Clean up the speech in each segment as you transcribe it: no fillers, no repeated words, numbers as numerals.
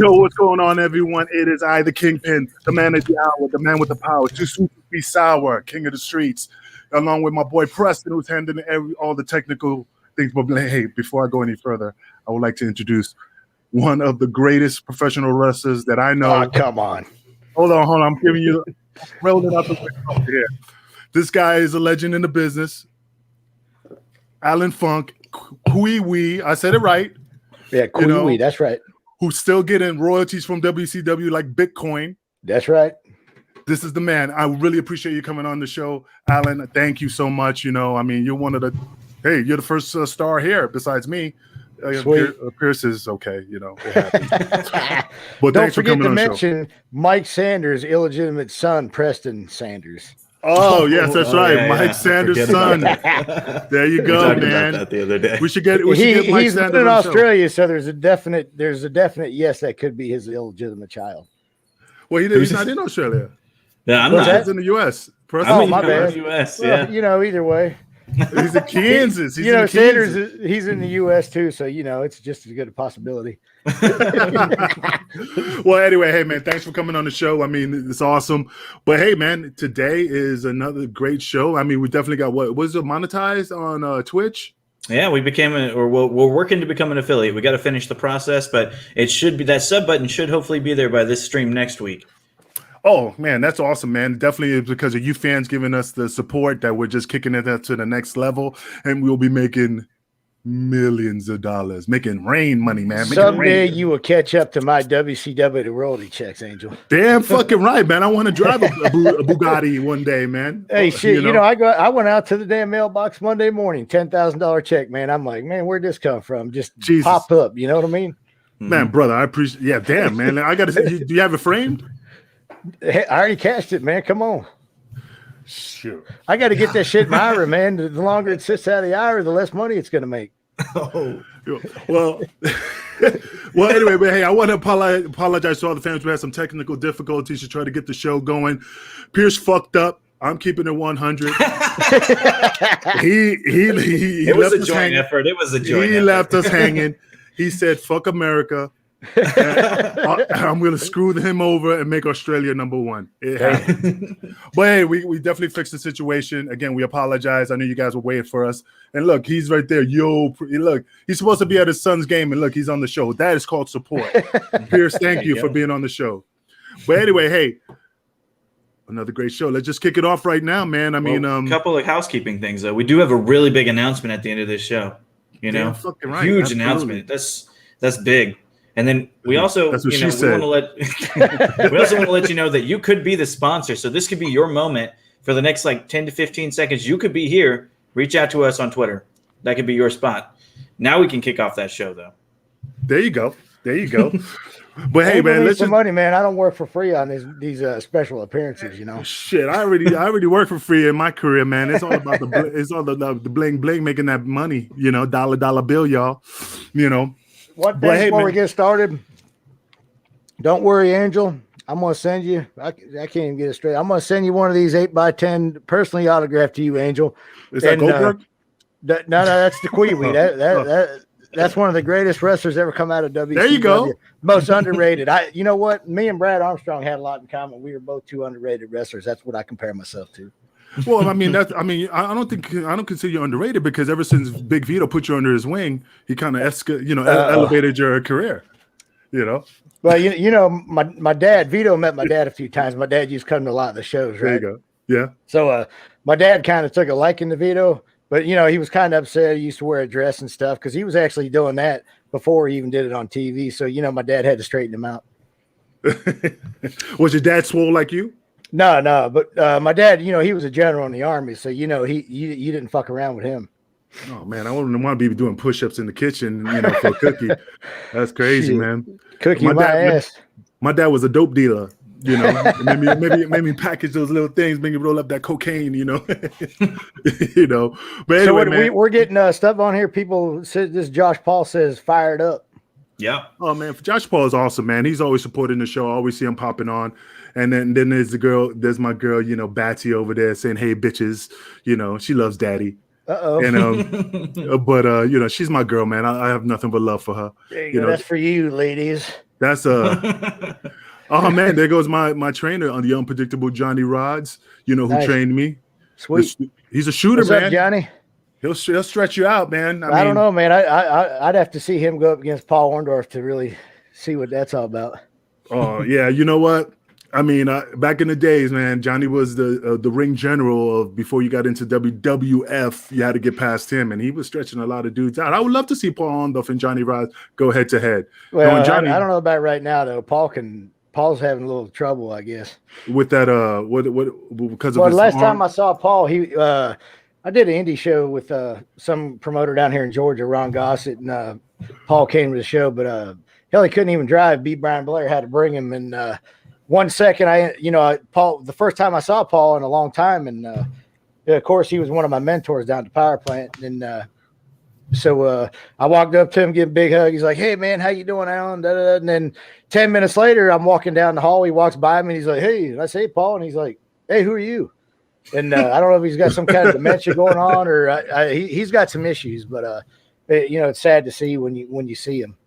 Yo, what's going on, everyone? It is I, the Kingpin, the man of the hour, the man with the power, too sweet to be sour, king of the streets, along with my boy Preston, who's handling all the technical things. But hey, before I go any further, I would like to introduce one of the greatest professional wrestlers that I know. Oh, come on. Hold on. I'm giving you rolling out the window here. This guy is a legend in the business. Allan Funk, KweeWee, I said it right. Yeah, KweeWee, that's right. Who's still getting royalties from WCW like Bitcoin. That's right. This is the man. I really appreciate you coming on the show, Allan. Thank you so much. You know, I mean, you're one of the, hey, you're the first star here besides me. Pierce is okay, you know. But don't forget to mention Mike Sanders' illegitimate son, Preston Sanders. Oh, yes, that's right. Yeah, Mike Sanders' son. There you go, man. That the other day. We should get Mike he's Sanders in Australia, so there's a definite yes, that could be his illegitimate child. Well, he's not in Australia. Yeah, I'm not. He's in the U.S. Oh, my bad. U.S. Well, yeah. You know, either way. He's in Kansas. He's in Sanders, he's in the U.S. too, so you know it's just as good a possibility. Well, anyway, hey man, thanks for coming on the show. I mean, it's awesome. But hey, man, today is another great show. I mean, we definitely got what was it monetized on Twitch? Yeah, we became we're working to become an affiliate. We got to finish the process, but it should be that sub button should hopefully be there by this stream next week. Oh, man, that's awesome, man. Definitely because of you fans giving us the support that we're just kicking it up to the next level, and we'll be making millions of dollars, making rain money, man. Someday you will catch up to my WCW royalty checks, Angel. Damn fucking right, man. I want to drive a Bugatti one day, man. Hey, shit, you know, I went out to the damn mailbox Monday morning, $10,000 check, man. I'm like, man, where'd this come from? Just pop up, you know what I mean? Man, brother, I appreciate. Yeah, damn, man. I got to say, do you have it framed? I already cashed it, man. Come on. Shoot. I got to get that shit in my IRA, man. The longer it sits out of the IRA, the less money it's going to make. Oh, well, anyway, but hey, I want to apologize to all the fans who had some technical difficulties to try to get the show going. Pierce fucked up. I'm keeping it 100. It was a joint effort. It was a joint effort. He left us hanging. He said, fuck America. I'm going to screw him over and make Australia #1. It happened. But hey, we definitely fixed the situation. Again, we apologize. I know you guys were waiting for us. And look, he's right there. Yo, look, he's supposed to be at his son's game. And look, he's on the show. That is called support. Pierce, thank you for being on the show. But anyway, hey, another great show. Let's just kick it off right now, man. I mean, a couple of housekeeping things, though. We do have a really big announcement at the end of this show. You know, right. Huge Absolutely. announcement. That's big. And then we also, That's what we want to let you know that you could be the sponsor. So this could be your moment for the next like 10 to 15 seconds. You could be here. Reach out to us on Twitter. That could be your spot. Now we can kick off that show, though. There you go. But hey, man, let's some money, man. I don't work for free on these special appearances, you know. Shit, I already work for free in my career, man. It's all about the bling bling, making that money, you know, dollar bill, y'all. You know. One thing before we get started, don't worry, Angel. I'm going to send you. I can't even get it straight. I'm going to send you one of these 8x10 personally autographed to you, Angel. Is that Goldberg? No, that's the KweeWee. That's one of the greatest wrestlers ever come out of WCW. There you go. Most underrated. You know what? Me and Brad Armstrong had a lot in common. We were both two underrated wrestlers. That's what I compare myself to. Well, I mean, I don't consider you underrated because ever since Big Vito put you under his wing, he kind of elevated your career. You know. Well, you know, my dad, Vito met my dad a few times. My dad used to come to a lot of the shows, right? There you go. Yeah. So my dad kind of took a liking to Vito, but you know, he was kind of upset. He used to wear a dress and stuff because he was actually doing that before he even did it on TV. So you know, my dad had to straighten him out. Was your dad swole like you? No, but my dad, you know, he was a general in the army, so you know, you didn't fuck around with him. Oh man, I wouldn't want to be doing push-ups in the kitchen, you know, for a cookie. That's crazy, man. Cookie my ass. My dad was a dope dealer, you know. Made me package those little things, make me roll up that cocaine, you know. You know. But anyway, man, we're getting stuff on here. People said this. Josh Paul says fired up. Yeah. Oh man, Josh Paul is awesome, man. He's always supporting the show. I always see him popping on. And then there's my girl, you know, Batsy over there saying, "Hey, bitches," you know, she loves daddy. And but you know, she's my girl, man. I have nothing but love for her. There you go. Know? That's for you, ladies. That's oh man, there goes my trainer on the unpredictable Johnny Rods. You know who Nice. trained me? Sweet. He's a shooter, What's man. up, Johnny? He'll stretch you out, man. I don't know, man. I'd have to see him go up against Paul Orndorff to really see what that's all about. Oh yeah, you know what? I mean, back in the days, man, Johnny was the ring general of before you got into WWF. You had to get past him, and he was stretching a lot of dudes out. I would love to see Paul Orndorff and Johnny Rods go head to head. Well, Johnny, I don't know about right now though. Paul's having a little trouble, I guess. With that, what because of well, his last arm? time I saw Paul, I did an indie show with some promoter down here in Georgia, Ron Gossett, and Paul came to the show, but hell, he couldn't even drive. B. Brian Blair had to bring him. And 1 second, Paul, the first time I saw Paul in a long time, and of course, he was one of my mentors down at the power plant. And so I walked up to him, give him a big hug. He's like, "Hey, man, how you doing, Allan?" And then 10 minutes later, I'm walking down the hall. He walks by me, and he's like, "Hey," and I say, "Paul," and he's like, "Hey, who are you?" And I don't know if he's got some kind of dementia going on, or he's got some issues. But it's sad to see when you see him.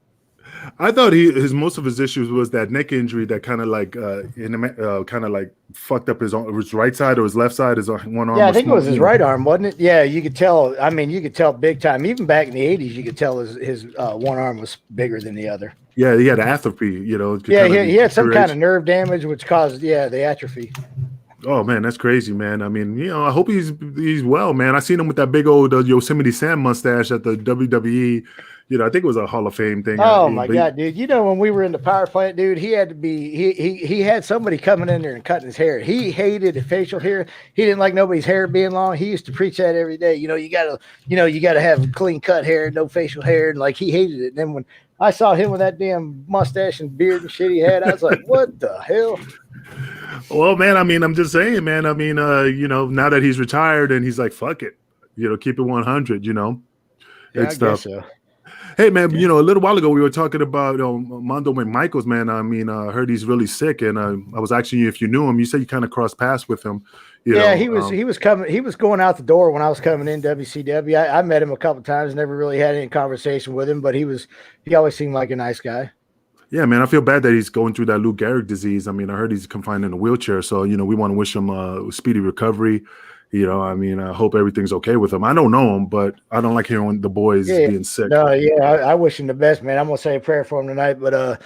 I thought most of his issues was that neck injury that kind of like kind of like fucked up his right side or his left side. His one arm. Yeah, I think it was his right arm, wasn't it? Yeah, you could tell. I mean, you could tell big time. Even back in the '80s, you could tell his one arm was bigger than the other. Yeah, he had atrophy. Yeah, he had some kind of nerve damage, which caused the atrophy. Oh man, that's crazy, man. I mean, I hope he's well, man. I seen him with that big old Yosemite Sam mustache at the WWE. I think it was a Hall of Fame thing. Oh my God, dude! When we were in the power plant, dude, he had to be. He had somebody coming in there and cutting his hair. He hated facial hair. He didn't like nobody's hair being long. He used to preach that every day. You gotta have clean cut hair, no facial hair, and like he hated it. And then when I saw him with that damn mustache and beard and shit he had, I was like, what the hell? Well, man, I mean, I'm just saying, man. I mean, now that he's retired and he's like, fuck it, keep it 100, Yeah, it's I tough. guess so. Hey, man, a little while ago we were talking about Mondo McMichaels, man. I mean, I heard he's really sick, and I was asking you if you knew him. You said you kind of crossed paths with him. He was coming. He was going out the door when I was coming in WCW. I met him a couple times, never really had any conversation with him, but he always seemed like a nice guy. Yeah, man, I feel bad that he's going through that Lou Gehrig disease. I mean, I heard he's confined in a wheelchair, so we want to wish him a speedy recovery. I mean, I hope everything's okay with him. I don't know him, but I don't like hearing the boys being sick. No, I wish him the best, man. I'm gonna say a prayer for him tonight. But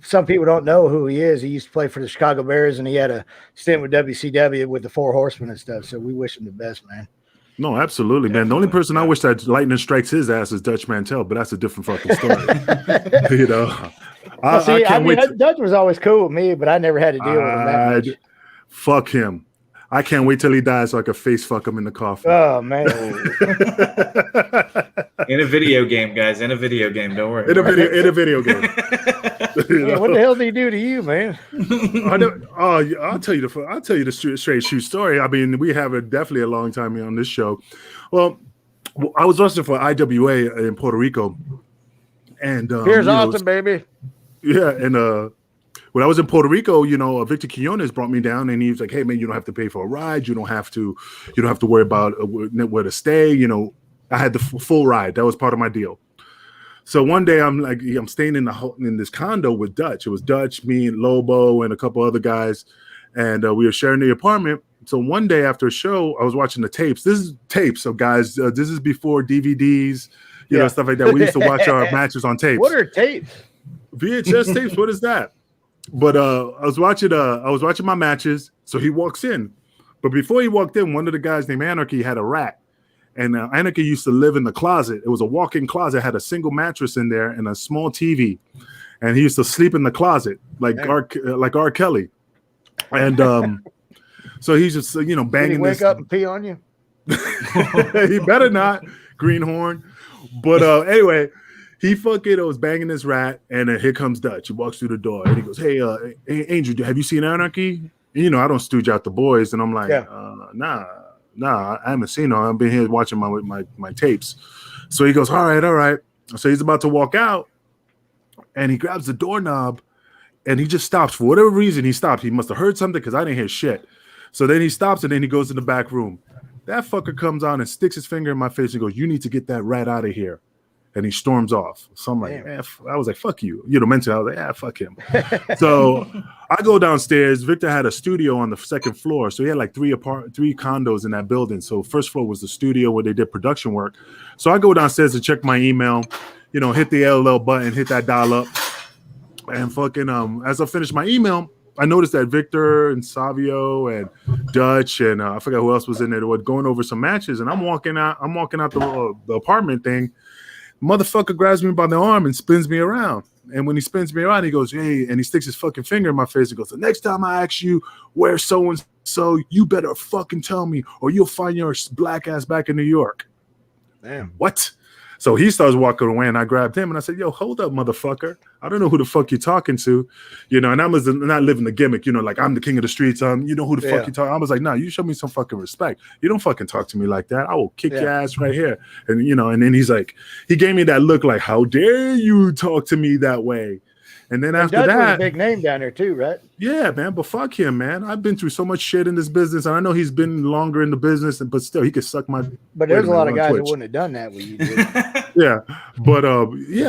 some people don't know who he is. He used to play for the Chicago Bears, and he had a stint with WCW with the Four Horsemen and stuff. So we wish him the best, man. No, absolutely, man. The only person I wish that lightning strikes his ass is Dutch Mantel, but that's a different fucking story. I can't wait. Dutch was always cool with me, but I never had to deal with him that much. Fuck him. I can't wait till he dies so I can face fuck him in the coffin. Oh man! In a video game, guys. In a video game. Don't worry. In a video game. Man, what the hell did he do to you, man? I'll tell you the straight shoot story. I mean, we have definitely a long time on this show. Well, I was wrestling for IWA in Puerto Rico, and here's awesome, baby. Yeah, and when I was in Puerto Rico, Victor Quinones brought me down, and he was like, "Hey, man, you don't have to pay for a ride. You don't have to worry about where to stay. I had the full ride. That was part of my deal." So one day I'm staying in this condo with Dutch. It was Dutch, me, and Lobo, and a couple other guys, and we were sharing the apartment. So one day after a show, I was watching the tapes. This is tapes, so guys, this is before DVDs, stuff like that. We used to watch our matches on tapes. What are tapes? VHS tapes. What is that? But I was watching my matches. So he walks in, but before he walked in, one of the guys named Anarchy had a rat. And Anarchy used to live in the closet. It was a walk-in closet, had a single mattress in there and a small TV. And he used to sleep in the closet like R. Kelly. And so he's just banging. Did he wake up and pee on you? He better not, greenhorn. But anyway, he was banging this rat, and here comes Dutch. He walks through the door and he goes, "Hey, Angel, have you seen Anarchy?" And, I don't stooge out the boys, and I'm like, Nah, I haven't seen him. I've been here watching my tapes. So he goes, all right. So he's about to walk out, and he grabs the doorknob, and he just stops. For whatever reason, he stopped. He must have heard something because I didn't hear shit. So then he stops, and then he goes in the back room. That fucker comes on and sticks his finger in my face and goes, "You need to get that rat out of here." and he storms off. So I'm like, Damn. man, I was like, fuck you. Mentally, I was like, yeah, fuck him. So I go downstairs. Victor had a studio on the second floor. So he had like three condos in that building. So first floor was the studio where they did production work. So I go downstairs to check my email, hit the LL button, hit that dial up. And fucking as I finished my email, I noticed that Victor and Savio and Dutch and I forgot who else was in there. They were going over some matches, and I'm walking out the apartment thing. Motherfucker grabs me by the arm and spins me around. And when he spins me around, he goes, hey, and he sticks his fucking finger in my face and goes, the next time I ask you where so-and-so, you better fucking tell me or you'll find your black ass back in New York. Damn. What? So he starts walking away, and I grabbed him, and I said, yo, hold up, motherfucker. I don't know who the fuck you're talking to. And I was not living the gimmick, like I'm the king of the streets. You know who the fuck you talking. I was like, nah, you show me some fucking respect. You don't fucking talk to me like that. I will kick your ass right here. And, and then he's like, he gave me that look like, how dare you talk to me that way? And then after Dutch that, was a big name down there too, right? Yeah, man. But fuck him, man. I've been through so much shit in this business, and I know he's been longer in the business, but still, he could suck my. But there's a lot of guys that wouldn't have done that with you. Yeah,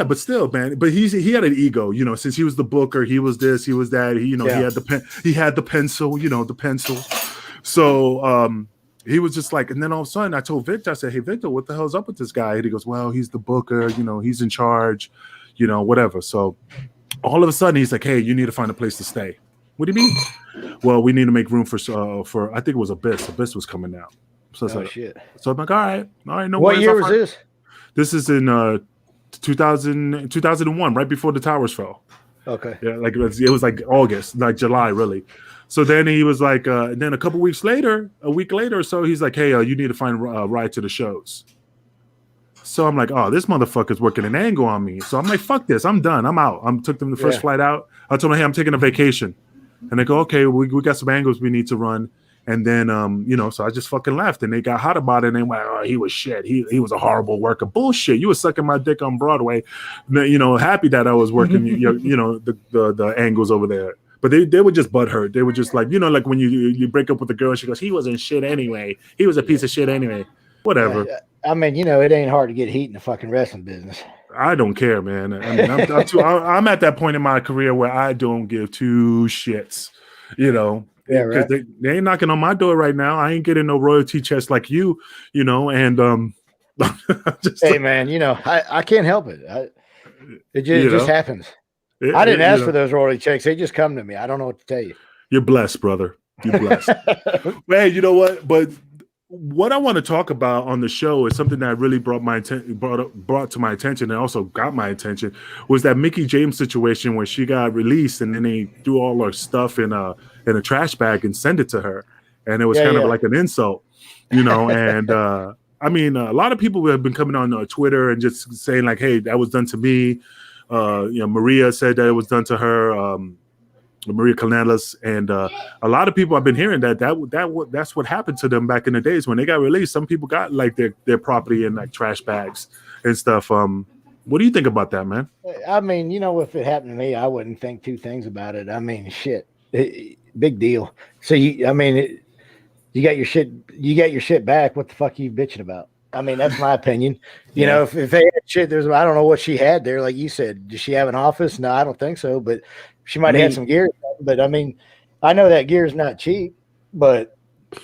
but still, man. But he had an ego, Since he was the booker, he was this, he was that. He had the pen, he had the pencil, the pencil. So he was just like, and then all of a sudden, I told Victor, I said, hey, Victor, what the hell's up with this guy? And he goes, well, he's the booker, he's in charge, whatever. So. All of a sudden, he's like, hey, you need to find a place to stay. What do you mean? Well, we need to make room for I think it was Abyss. Abyss was coming out. So it's shit. So I'm like, all right, no What worries. year was this? This is in 2001, right before the towers fell. Okay. Yeah, like it was like August, like July, really. So then he was like, and then a week later or so, he's like, hey, you need to find a ride to the shows. So I'm like, oh, this motherfucker's working an angle on me. So I'm like, fuck this. I'm done. I'm out. I took them the first flight out. I told them, hey, I'm taking a vacation. And they go, okay, we got some angles we need to run. And then, so I just fucking left. And they got hot about it. And they went, oh, he was shit. He was a horrible worker. Bullshit. You were sucking my dick on Broadway. Happy that I was working, the angles over there. But they were just butthurt. They were just like, like when you break up with a girl and she goes, he wasn't shit anyway. He was a piece of shit anyway. Whatever. I mean, it ain't hard to get heat in the fucking wrestling business. I don't care, man. I mean, I'm at that point in my career where I don't give two shits, Yeah, right. They ain't knocking on my door right now. I ain't getting no royalty checks like you, and hey, man, I can't help it. It just happens. I didn't ask for those royalty checks. They just come to me. I don't know what to tell you. You're blessed, brother. You're blessed. Hey, you know what? But what I want to talk about on the show is something that really brought to my attention and also got my attention was that Mickie James situation where she got released and then they threw all her stuff in a trash bag and sent it to her, and it was kind of like an insult, And I mean, a lot of people have been coming on Twitter and just saying like, "Hey, that was done to me." Maria said that it was done to her. Maria Canellas, and a lot of people I've been hearing that's what happened to them back in the days when they got released. Some people got like their property in like trash bags and stuff. What do you think about that, man? I mean, if it happened to me, I wouldn't think two things about it. I mean, shit, big deal. So you got your shit back. What the fuck are you bitching about? I mean, that's my opinion. If they had shit, I don't know what she had there. Like you said, does she have an office? No, I don't think so. But she might have had some gear. But I mean, I know that gear is not cheap. But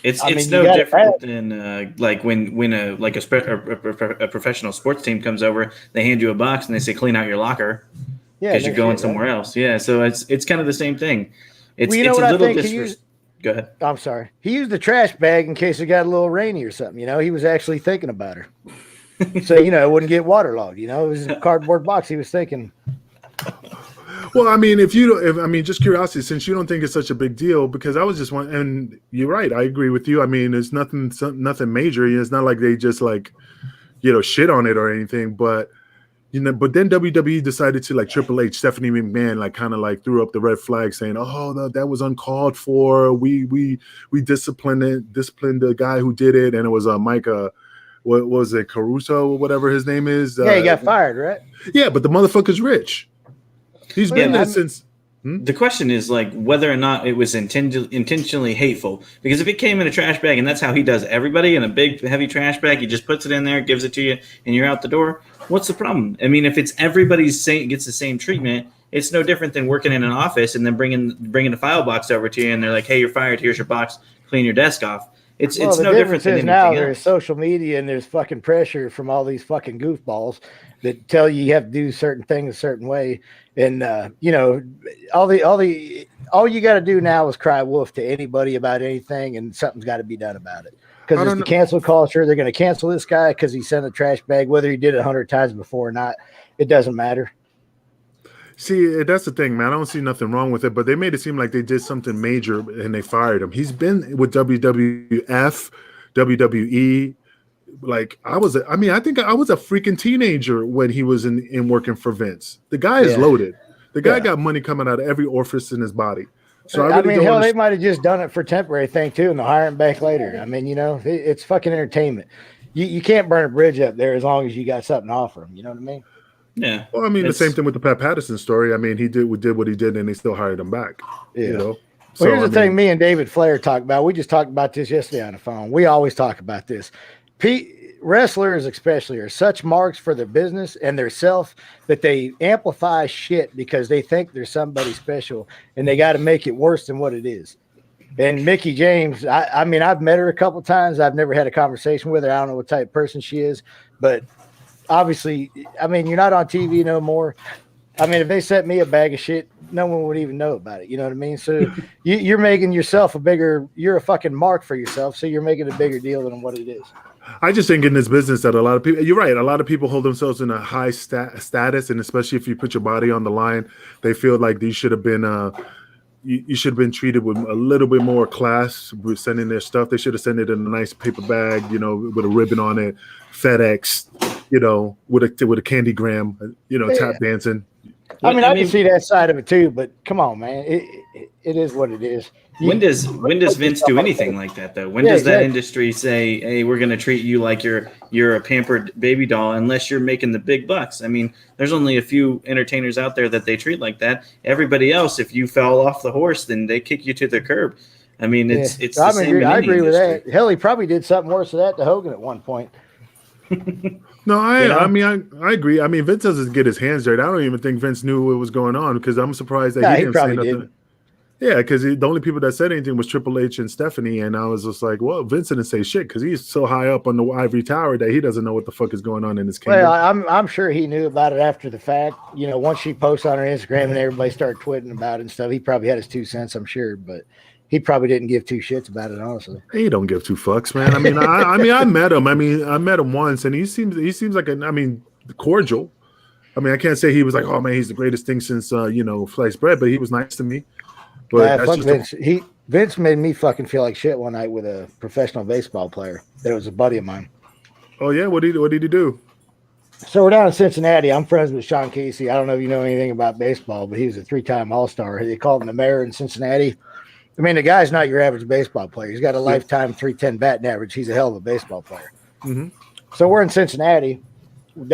it's no different than like when a professional sports team comes over, they hand you a box and they say clean out your locker because you're going somewhere else. Yeah, so it's kind of the same thing. It's a little disrespectful. Go ahead. I'm sorry. He used the trash bag in case it got a little rainy or something. He was actually thinking about her. So, it wouldn't get waterlogged. It was a cardboard box. He was thinking. Well, I mean, just curiosity, since you don't think it's such a big deal, because I was just wondering, and you're right. I agree with you. I mean, it's nothing major. It's not like they just like, shit on it or anything, but but then WWE decided to like Triple H, Stephanie McMahon, like kind of like threw up the red flag saying, "Oh, no, that was uncalled for. We disciplined the guy who did it," and it was Mike. What was it, Caruso or whatever his name is? Yeah, he got fired, right? Yeah, but the motherfucker's rich. He's been there since. The question is like whether or not it was intentionally hateful. Because if it came in a trash bag and that's how he does everybody in a big heavy trash bag, he just puts it in there, gives it to you, and you're out the door. What's the problem? I mean, if it's everybody's gets the same treatment, it's no different than working in an office and then bringing a file box over to you and they're like, "Hey, you're fired. Here's your box. Clean your desk off." It's no different than anything now else. there's social media and there's fucking pressure from all these fucking goofballs that tell you have to do certain things a certain way. And you know, all you got to do now is cry wolf to anybody about anything, and something's got to be done about it. Because it's the cancel culture. They're going to cancel this guy because he sent a trash bag, whether he did it 100 times before or not. It doesn't matter. See, that's the thing, man. I don't see nothing wrong with it, but they made it seem like they did something major and they fired him. He's been with WWF, WWE. Like I think I was a freaking teenager when he was in working for Vince. The guy is loaded. The guy got money coming out of every orifice in his body. So I mean, hell, they might have just done it for temporary thing too, and they'll hire him back later. I mean, you know, it's fucking entertainment. You can't burn a bridge up there as long as you got something to offer them. You know what I mean? Yeah. Well, I mean, the same thing with the Pat Patterson story. I mean, he did what he did, and they still hired him back. Yeah. You know. Well, So, here's the thing. Me and David Flair talked about. We just talked about this yesterday on the phone. We always talk about this. Wrestlers especially are such marks for their business and their self that they amplify shit because they think they're somebody special, and they got to make it worse than what it is. And Mickie James, I mean, I've met her a couple times. I've never had a conversation with her. I don't know what type of person she is, but obviously, I mean, you're not on TV no more. I mean, if they sent me a bag of shit, no one would even know about it. You know what I mean? So you're making yourself you're a fucking mark for yourself. So you're making a bigger deal than what it is. I just think in this business that a lot of people, you're right, a lot of people hold themselves in a high status, and especially if you put your body on the line, they feel like you should have been you should have been treated with a little bit more class with sending their stuff. They should have sent it in a nice paper bag, you know, with a ribbon on it, FedEx, you know, with a candy gram, you know, tap dancing. I mean, I can see that side of it too, but come on, man, it is what it is. When does Vince do anything like that though? When does that industry say, "Hey, we're going to treat you like you're a pampered baby doll," unless you're making the big bucks? I mean, there's only a few entertainers out there that they treat like that. Everybody else, if you fell off the horse, then they kick you to the curb. I mean, it's the same. I agree with that. Hell, he probably did something worse than that to Hogan at one point. No, I mean, I agree. I mean, Vince doesn't get his hands dirty. I don't even think Vince knew what was going on because I'm surprised that he didn't say nothing. Did. Yeah, because the only people that said anything was Triple H and Stephanie, and I was just like, well, Vince didn't say shit because he's so high up on the ivory tower that he doesn't know what the fuck is going on in his kingdom. Well, I'm sure he knew about it after the fact. You know, once she posted on her Instagram and everybody started tweeting about it and stuff, he probably had his 2 cents, I'm sure, but he probably didn't give 2 shits about it, honestly. He don't give 2 fucks, man. I mean, I met him. I mean, I met him once, and he seems like cordial. I mean, I can't say he was like, oh man, he's the greatest thing since sliced bread, but he was nice to me. But Vince. Vince made me fucking feel like shit one night with a professional baseball player that was a buddy of mine. Oh yeah, what did he do? So we're down in Cincinnati. I'm friends with Sean Casey. I don't know if you know anything about baseball, but he was a 3-time All-Star. They called him the mayor in Cincinnati. I mean, the guy's not your average baseball player. He's got a lifetime 310 batting average. He's a hell of a baseball player. Mm-hmm. So we're in Cincinnati.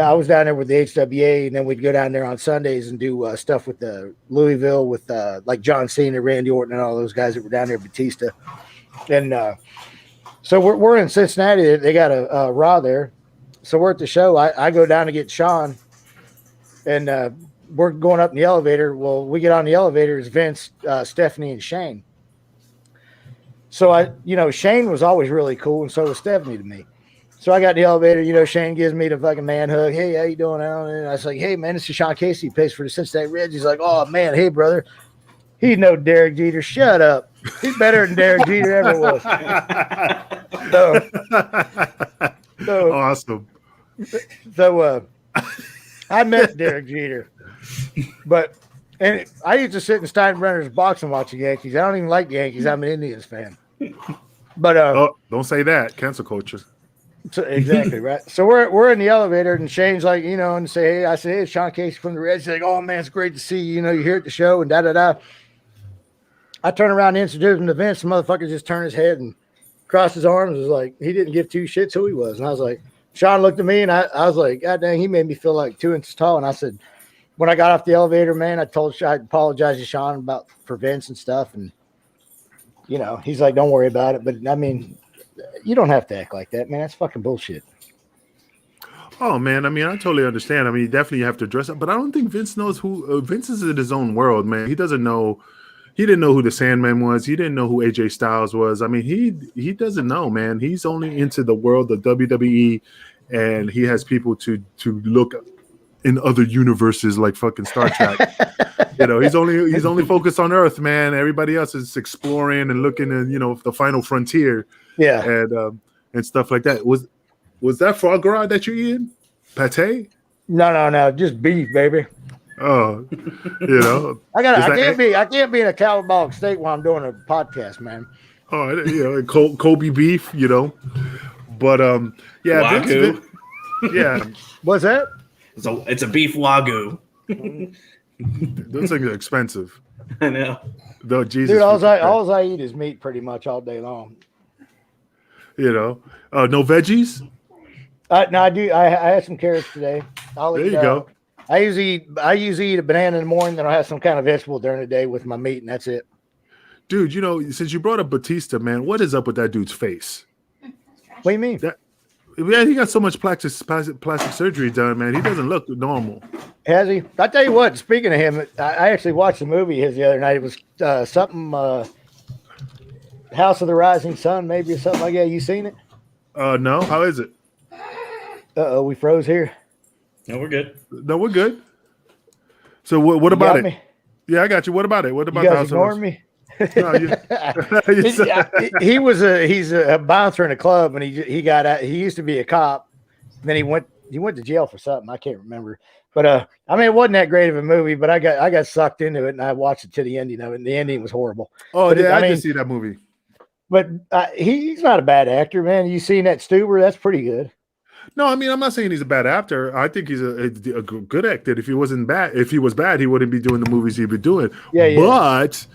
I was down there with the HWA, and then we'd go down there on Sundays and do stuff with the Louisville with like John Cena, Randy Orton, and all those guys that were down there, Batista. And so we're in Cincinnati. They got a Raw there. So we're at the show. I go down to get Sean, and we're going up in the elevator. Well, we get on the elevator. It's Vince, Stephanie, and Shane. So Shane was always really cool, and so was Stephanie to me. So I got in the elevator, Shane gives me the fucking man hug. Hey, how you doing, Allan? And I was like, hey, man, this is Sean Casey. He plays for the Cincinnati Reds. He's like, oh, man, hey, brother. He know Derek Jeter. Shut up. He's better than Derek Jeter ever was. So awesome. So I met Derek Jeter. And I used to sit in Steinbrenner's box and watch the Yankees. I don't even like the Yankees. I'm an Indians fan. But don't say that. Cancel culture. So, exactly right. So we're in the elevator, and Shane's like, and say, hey, I said, hey, it's Sean Casey from the Reds. He's like, oh man, it's great to see you. You're here at the show, and da da da. I turn around and introduce him to Vince. The motherfucker just turned his head and crossed his arms. It was like he didn't give 2 shits who he was. And I was like, Sean looked at me, and I was like, God dang, he made me feel like 2 inches tall. And I said, when I got off the elevator, man, I apologized to Sean for Vince and stuff, and he's like, "Don't worry about it." But I mean, you don't have to act like that, man. That's fucking bullshit. Oh man, I mean, I totally understand. I mean, definitely you have to dress up, but I don't think Vince knows who Vince is in his own world, man. He doesn't know. He didn't know who the Sandman was. He didn't know who AJ Styles was. I mean, he doesn't know, man. He's only into the world of WWE, and he has people to look in other universes like fucking Star Trek. He's only focused on Earth, man. Everybody else is exploring and looking at the final frontier. Yeah, and stuff like that. Was that foie gras that you're eating? Pate? No, just beef, baby. Oh, I can't be in a catabolic state while I'm doing a podcast, man. Oh, Kobe beef, but yeah, Wagyu. Yeah. What's that? It's a beef wagyu. Those things are expensive. I know. Though Jesus, dude, all I eat is meat pretty much all day long. No veggies. No, I do. I had some carrots today. There you go. I usually eat a banana in the morning, then I'll have some kind of vegetable during the day with my meat, and that's it. Dude, since you brought up Batista, man, what is up with that dude's face? What do you mean? He got so much plastic surgery done, man. He doesn't look normal. Has he? I tell you what. Speaking of him, I actually watched a movie his the other night. It was something House of the Rising Sun, maybe, or something like that. You seen it? No. How is it? We froze here. No, we're good. No, we're good. So what about it? Me? Yeah, I got you. What about it? What about you the guys House of me? No, he's a bouncer in a club, and he got out. He used to be a cop. Then he went to jail for something. I can't remember. But I mean, it wasn't that great of a movie. But I got sucked into it, and I watched it to the ending of it. And the ending was horrible. Oh, but yeah, I did see that movie. But he's not a bad actor, man. You seen that Stuber? That's pretty good. No, I mean, I'm not saying he's a bad actor. I think he's a good actor. If he wasn't bad, if he was bad, he wouldn't be doing the movies he'd be doing. Yeah. But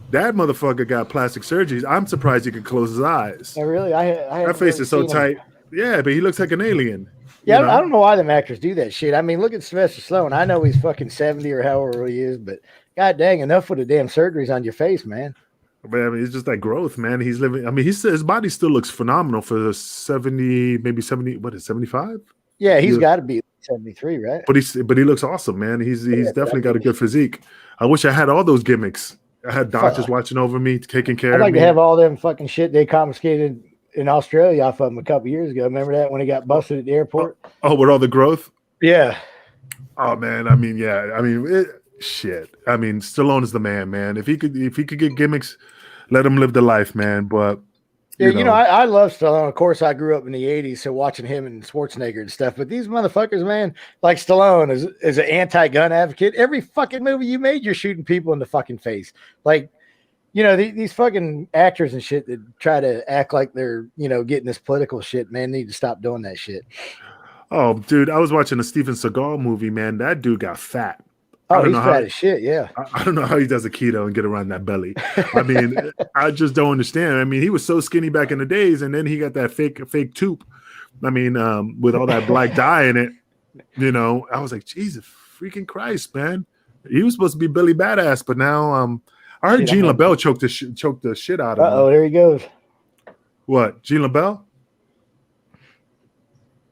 that motherfucker got plastic surgeries. I'm surprised he could close his eyes. Oh, really? That face is so tight. Yeah, but he looks like an alien. Yeah, I don't know why them actors do that shit. I mean, look at Sylvester Stallone. I know he's fucking 70 or however he is, but god dang, enough with the damn surgeries on your face, man. But I mean, it's just that growth, man. He's living. I mean, his body still looks phenomenal for 70, maybe 70. What is 75? Yeah, he's got to be 73, right? But he looks awesome, man. He's definitely got a good physique. I wish I had all those gimmicks. I had doctors watching over me, taking care of me. I'd like to have all them fucking shit they confiscated in Australia off of him a couple years ago. Remember that when he got busted at the airport? Oh, with all the growth? Yeah. Oh man, I mean, yeah. I mean, shit. I mean, Stallone is the man. If he could get gimmicks, let him live the life, man. But I love Stallone. Of course, I grew up in the 80s, so watching him and Schwarzenegger and stuff. But these motherfuckers, man, like Stallone is an anti-gun advocate. Every fucking movie you made, you're shooting people in the fucking face. Like, these fucking actors and shit that try to act like they're, getting this political shit, man, need to stop doing that shit. Oh, dude, I was watching a Steven Seagal movie, man. That dude got fat. Oh, he's fat as shit, yeah. I don't know how he does a keto and get around that belly. I mean, I just don't understand. I mean, he was so skinny back in the days, and then he got that fake tube. I mean, with all that black dye in it, I was like, Jesus freaking Christ, man. He was supposed to be Billy Badass, but now I heard Gene LaBelle choked the shit out of him. Uh-oh, there he goes. What, Gene LaBelle?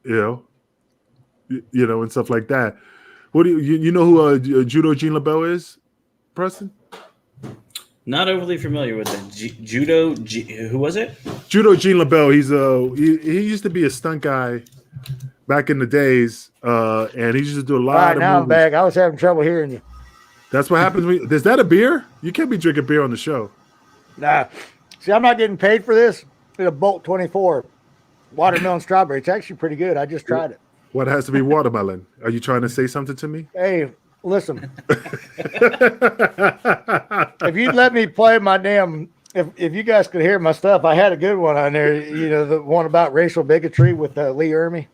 And stuff like that. What do you know who Judo Gene LaBelle is, Preston? Not overly familiar with it. Judo. Who was it? Judo Gene LaBelle. He used to be a stunt guy back in the days, and he used to do a lot of now movies. I'm back. I was having trouble hearing you. That's what happens when is that a beer? You can't be drinking beer on the show. Nah. See, I'm not getting paid for this. It's a Bolt 24 watermelon strawberry. It's actually pretty good. I just tried it. What has to be watermelon? Are you trying to say something to me? Hey, listen. If you'd let me play my damn, if you guys could hear my stuff, I had a good one on there. The one about racial bigotry with Lee Ermey.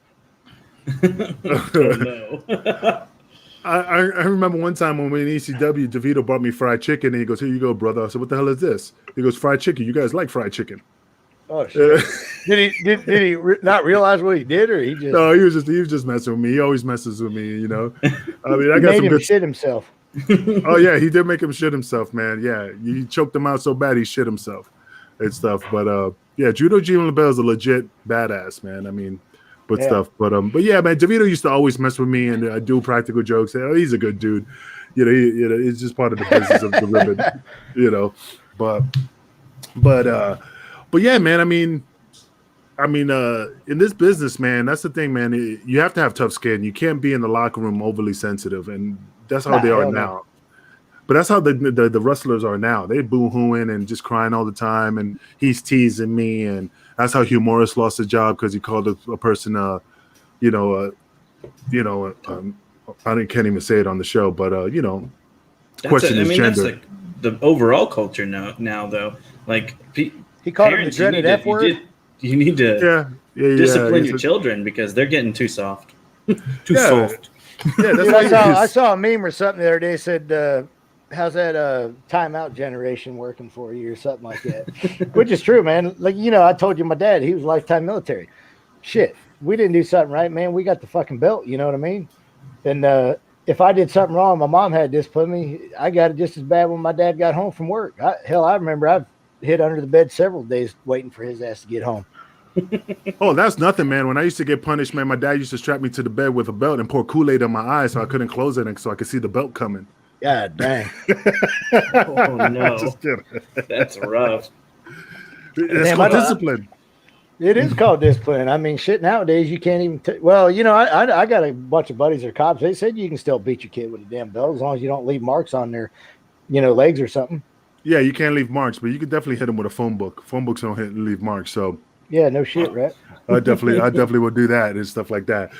No. I remember one time when we were in ECW, DeVito brought me fried chicken, and he goes, "Here you go, brother." I said, "What the hell is this?" He goes, "Fried chicken. You guys like fried chicken?" Oh shit! Did he not realize what he did, or he just? No, he was just messing with me. He always messes with me, you know. I mean, I He got made some him good. shit himself. Oh yeah, he did make him shit himself, man. Yeah, you choked him out so bad he shit himself and stuff. But yeah, Judo G LaBelle is a legit badass, man. I mean, but Yeah. stuff. But yeah, man, DeVito used to always mess with me and do practical jokes. Oh, he's a good dude. You know, it's just part of the business of the ribbon. You know, but yeah, man. I mean, in this business, man, that's the thing, man. You have to have tough skin. You can't be in the locker room overly sensitive, and that's how they are hell now. no. But that's how the wrestlers are now. They boo-hooing and just crying all the time, and he's teasing me, and that's how Hugh Morris lost his job because he called a person, I can't even say it on the show, but question his gender. That's like the overall culture now though. Like He called him the parents, dreaded F word. You need to discipline your children because they're getting too soft. Too soft. Yeah, that's why I saw a meme or something the other day said, how's that timeout generation working for you or something like that? Which is true, man. Like, I told you my dad, he was lifetime military. Shit, we didn't do something right, man. We got the fucking belt, you know what I mean? And if I did something wrong, my mom had to discipline me. I got it just as bad when my dad got home from work. I remember I've hid under the bed several days waiting for his ass to get home. Oh, that's nothing, man. When I used to get punished, man, my dad used to strap me to the bed with a belt and pour Kool-Aid on my eyes so I couldn't close it and so I could see the belt coming. God dang. Oh no. Just kidding. That's rough. It's called discipline. It is called discipline. I mean, shit, nowadays you can't even I got a bunch of buddies that are cops. They said you can still beat your kid with a damn belt as long as you don't leave marks on their, legs or something. Yeah, you can't leave marks, but you can definitely hit them with a phone book. Phone books don't leave marks, so yeah, no shit, right? I definitely will do that and stuff like that.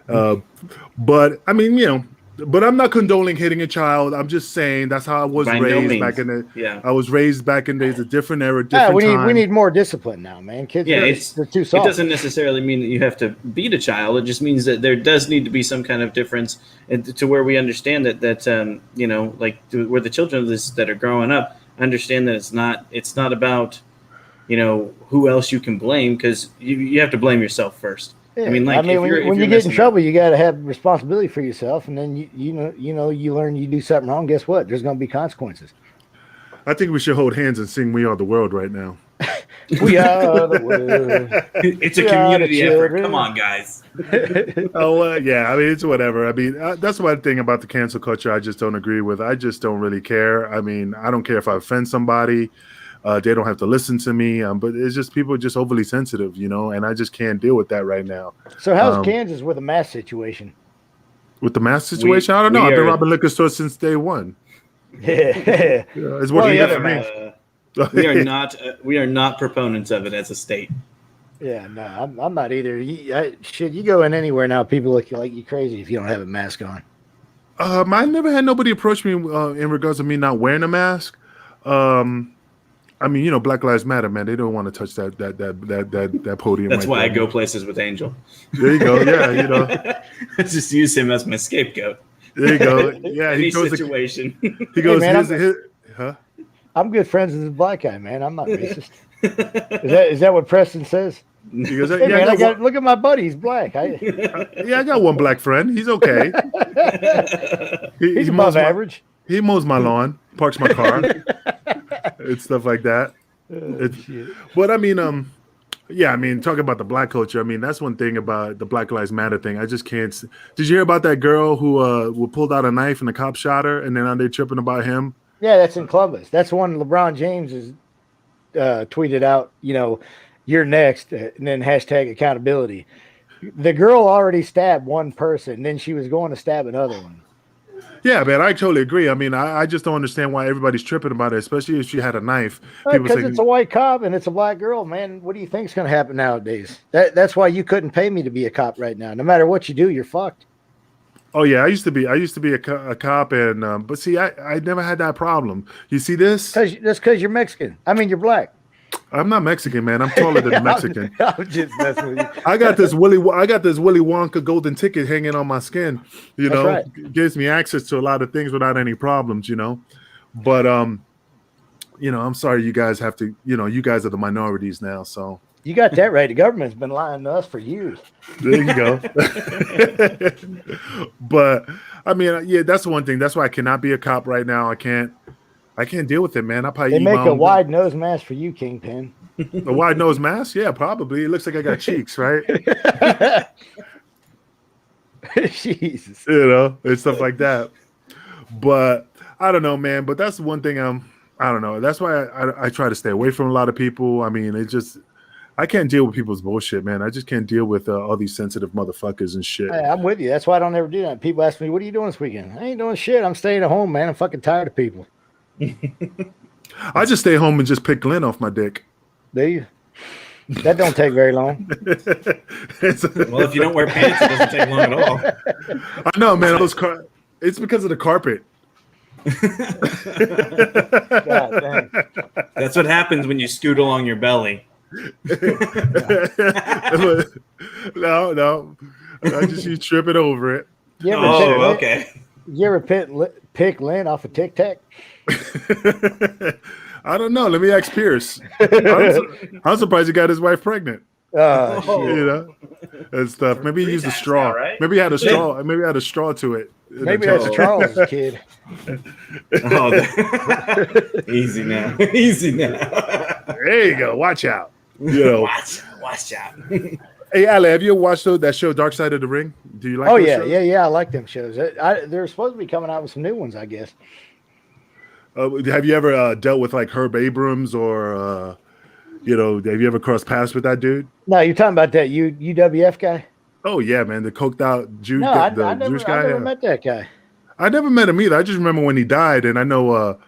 But I mean, but I'm not condoning hitting a child. I'm just saying that's how I was raised back in the. Yeah, I was raised back in days, a different era, different time. We need more discipline now, man. Kids, they're too soft. It doesn't necessarily mean that you have to beat a child. It just means that there does need to be some kind of difference to where we understand that where the children of this that are growing up understand that it's not about who else you can blame because you have to blame yourself first. Yeah. I mean, when you get in trouble, you got to have responsibility for yourself, and then you learn you do something wrong. Guess what? There's going to be consequences. I think we should hold hands and sing "We Are the World" right now. We are the world. It's a community effort. Come on, guys. Yeah. I mean, it's whatever. I mean, that's one thing about the cancel culture I just don't agree with. I just don't really care. I mean, I don't care if I offend somebody. They don't have to listen to me, but it's just people are just overly sensitive, and I just can't deal with that right now. So how's Kansas with the mask situation? With the mask situation? I don't know. I've been robbing liquor stores since day one. Yeah. It's working good for me. We are not proponents of it as a state. Yeah, no, I'm not either. You go in anywhere now, people look like you crazy if you don't have a mask on. I never had nobody approach me in regards to me not wearing a mask. I mean, Black Lives Matter, man. They don't want to touch that podium. That's why I go places with Angel. There you go. Yeah, just use him as my scapegoat. There you go. Yeah, Any situation. He goes. Hey, man, huh? I'm good friends with this black guy, man. I'm not racist. Is that what Preston says? He goes, hey, man, look at my buddy. He's black. I got one black friend. He's okay. He's above average. He mows my lawn, parks my car. It's stuff like that. But I mean, talking about the black culture. I mean, that's one thing about the Black Lives Matter thing. I just can't. Did you hear about that girl who pulled out a knife and the cop shot her, and then now they're tripping about him? Yeah, that's in Columbus. That's one LeBron James has tweeted out. You're next, and then hashtag accountability. The girl already stabbed one person, and then she was going to stab another one. Yeah, man, I totally agree. I mean, I just don't understand why everybody's tripping about it, especially if she had a knife. Because it's a white cop and it's a black girl, man. What do you think is going to happen nowadays? That's why you couldn't pay me to be a cop right now. No matter what you do, you're fucked. Oh yeah, I used to be a cop, and but see, I never had that problem. You see this? That's because you're Mexican. I mean, you're black. I'm not Mexican, man. I'm taller than a Mexican. I'm just messing with you. I got this Willy Wonka golden ticket hanging on my skin. Right. Gives me access to a lot of things without any problems. But I'm sorry you guys have to, you guys are the minorities now. So You got that right. The government's been lying to us for years. there you go. But I mean, yeah, that's the one thing. That's why I cannot be a cop right now. I can't deal with it, man. I probably They eat make my a own- wide nose mask for you, Kingpin. a wide nose mask. Yeah, probably. It looks like I got cheeks, right? Jesus. And stuff like that. But I don't know, man. But that's one thing I don't know. That's why I try to stay away from a lot of people. I mean, I can't deal with people's bullshit, man. I just can't deal with all these sensitive motherfuckers and shit. Hey, I'm with you. That's why I don't ever do that. People ask me, what are you doing this weekend? I ain't doing shit. I'm staying at home, man. I'm fucking tired of people. I just stay home and just pick lint off my dick. Do you? That don't take very long. Well, if you don't wear pants, it doesn't take long at all. I know, man. It's because of the carpet. God dang. That's what happens when you scoot along your belly. No. I just you tripping over it. You ever Oh, pick lint? okay. You ever pick lint off a Tic Tac? I don't know. Let me ask Pierce. I'm surprised he got his wife pregnant. Oh, Shit. And stuff. Maybe he used a times straw. now, right? Maybe he had a straw. Maybe he had a straw to it. maybe that's Charles' kid. Oh, easy now. Easy now. There you go. Watch out. Watch out. Hey, Allan, have you ever watched that show, Dark Side of the Ring? Do you like? Oh those yeah, shows? yeah. I like them shows. They're supposed to be coming out with some new ones, I guess. Have you ever dealt with like Herb Abrams or have you ever crossed paths with that dude? No, you're talking about that UWF guy? Oh yeah, man, the coked out Jew, No, I Jewish guy. never met that guy. I never met him either. I just remember when he died, and I know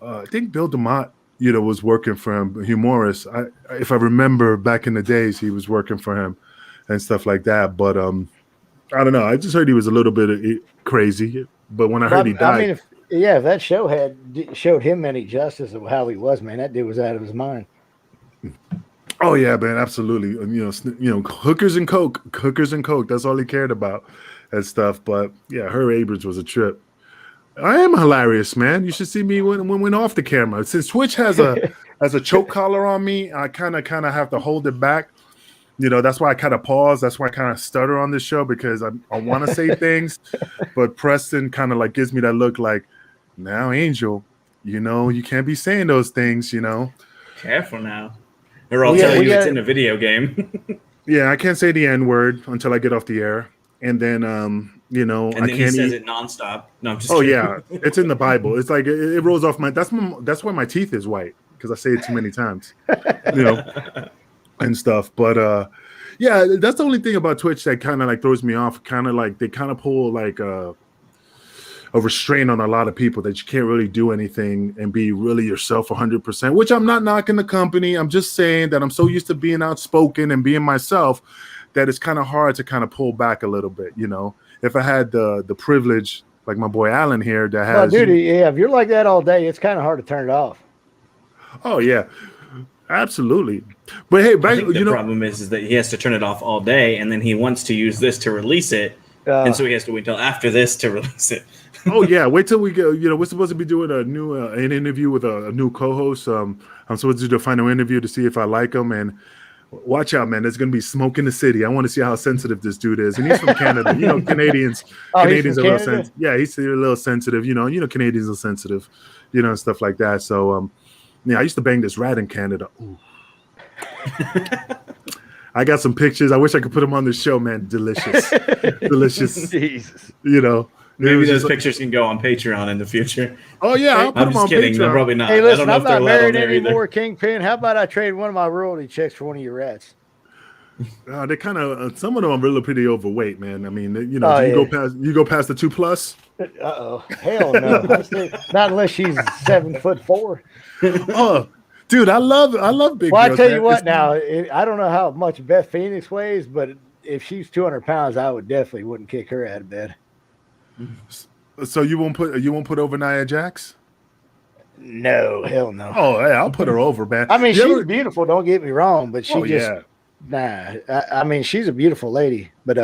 I think Bill DeMott, was working for him. Hugh Morris, if I remember back in the days, he was working for him and stuff like that. But I don't know. I just heard he was a little bit crazy. But when I heard he died, I mean, if that show showed him any justice of how he was, man, that dude was out of his mind. oh yeah, man, absolutely. Hookers and coke. That's all he cared about and stuff. But yeah, Herb Abrams was a trip. I am hilarious, man. You should see me when off the camera. Since Twitch has a choke collar on me, I kind of have to hold it back. That's why I kind of pause. That's why I kind of stutter on this show because I want to say things, but Preston kind of like gives me that look like, now, Angel, you can't be saying those things, Careful now. Or I'll tell you it's in a video game. Yeah, I can't say the N-word until I get off the air. And then, and I then can't he says eat. it nonstop. No, I'm just Oh kidding. yeah, it's in the Bible. It's like it rolls off that's why my teeth is white because I say it too many times, and stuff. But yeah, that's the only thing about Twitch that kind of like throws me off. Kind of like they kind of pull like a restraint on a lot of people that you can't really do anything and be really yourself 100%. Which I'm not knocking the company. I'm just saying that I'm so used to being outspoken and being myself that it's kind of hard to kind of pull back a little bit. If I had the privilege, like my boy Allan here, that has. Well, dude, yeah, if you're like that all day, it's kind of hard to turn it off. Oh yeah, absolutely. But hey, I back, think the problem is that he has to turn it off all day, and then he wants to use this to release it, and so he has to wait till after this to release it. Oh yeah, wait till we go. We're supposed to be doing a new an interview with a new co-host. I'm supposed to do the final interview to see if I like him, and watch out, man. There's gonna be smoke in the city. I want to see how sensitive this dude is, and he's from Canada. Canadians. Canadians are a little sensitive. Yeah, he's a little sensitive. Canadians are sensitive. And stuff like that. So I used to bang this rat in Canada. Ooh. I got some pictures. I wish I could put them on the show, man. Delicious. Jesus. Maybe those pictures can go on Patreon in the future. Oh yeah, I'll put I'm them just on kidding. Patreon. They're probably not. Hey, listen, I I'm don't know if not they're allowed on married there anymore, either. Kingpin. How about I trade one of my royalty checks for one of your rats? They kind of some of them are really pretty overweight, man. I mean, you go past the 2+. Uh-oh. Hell no. Not unless she's 7'4". Oh, dude, I love big Well, girls. I tell you what now, I don't know how much Beth Phoenix weighs, but if she's 200 pounds, I would definitely wouldn't kick her out of bed. So you won't put over Nia Jax? No, hell no. Oh, hey, I'll put her over, man. I mean, she's beautiful, don't get me wrong, but she Nah, I mean, she's a beautiful lady, but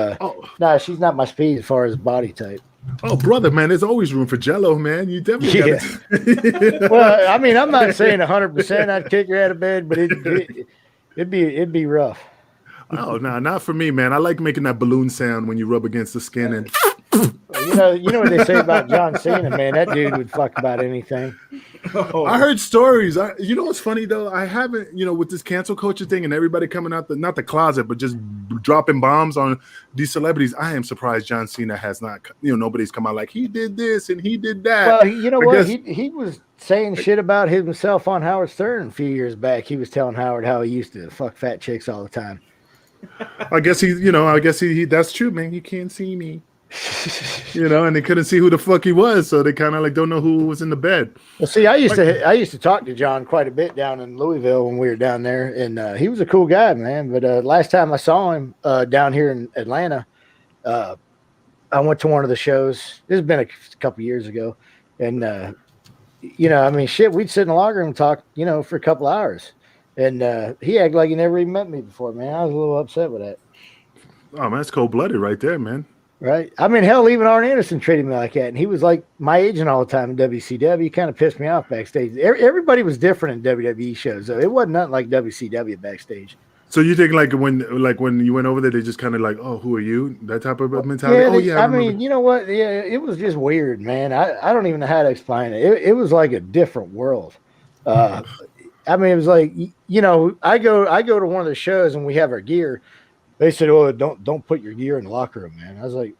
nah, she's not my speed as far as body type. Oh, brother, man, there's always room for Jello, man. You definitely got Well, I mean, I'm not saying 100% I'd kick her out of bed, but it'd be rough. Oh, no, not for me, man. I like making that balloon sound when you rub against the skin and. You know what they say about John Cena, man. That dude would fuck about anything. Oh. I heard stories. You know what's funny though? I haven't, with this cancel culture thing and everybody coming out not the closet, but just dropping bombs on these celebrities. I am surprised John Cena has not. Nobody's come out like he did this and he did that. Well, you know what? He was saying shit about himself on Howard Stern a few years back. He was telling Howard how he used to fuck fat chicks all the time. I guess he. That's true, man. You can't see me. And they couldn't see who the fuck he was, so they kind of like don't know who was in the bed. Well, see, I used to talk to John quite a bit down in Louisville when we were down there, and he was a cool guy, man. But last time I saw him down here in Atlanta, I went to one of the shows. This has been a couple years ago, and I mean, shit, we'd sit in the locker room and talk, for a couple hours, and he acted like he never even met me before, man. I was a little upset with that. Oh man, that's cold-blooded right there, man. Right. I mean, hell, even Arn Anderson treated me like that. And he was like my agent all the time in WCW. He kind of pissed me off backstage. Everybody was different in WWE shows, though. It wasn't nothing like WCW backstage. So you think like when you went over there, they just kind of like, oh, who are you? That type of mentality? Yeah, I mean, you know what? Yeah, it was just weird, man. I don't even know how to explain it. It was like a different world. I mean, it was like, I go to one of the shows and we have our gear. They said, "Oh, don't put your gear in the locker room, man." I was like,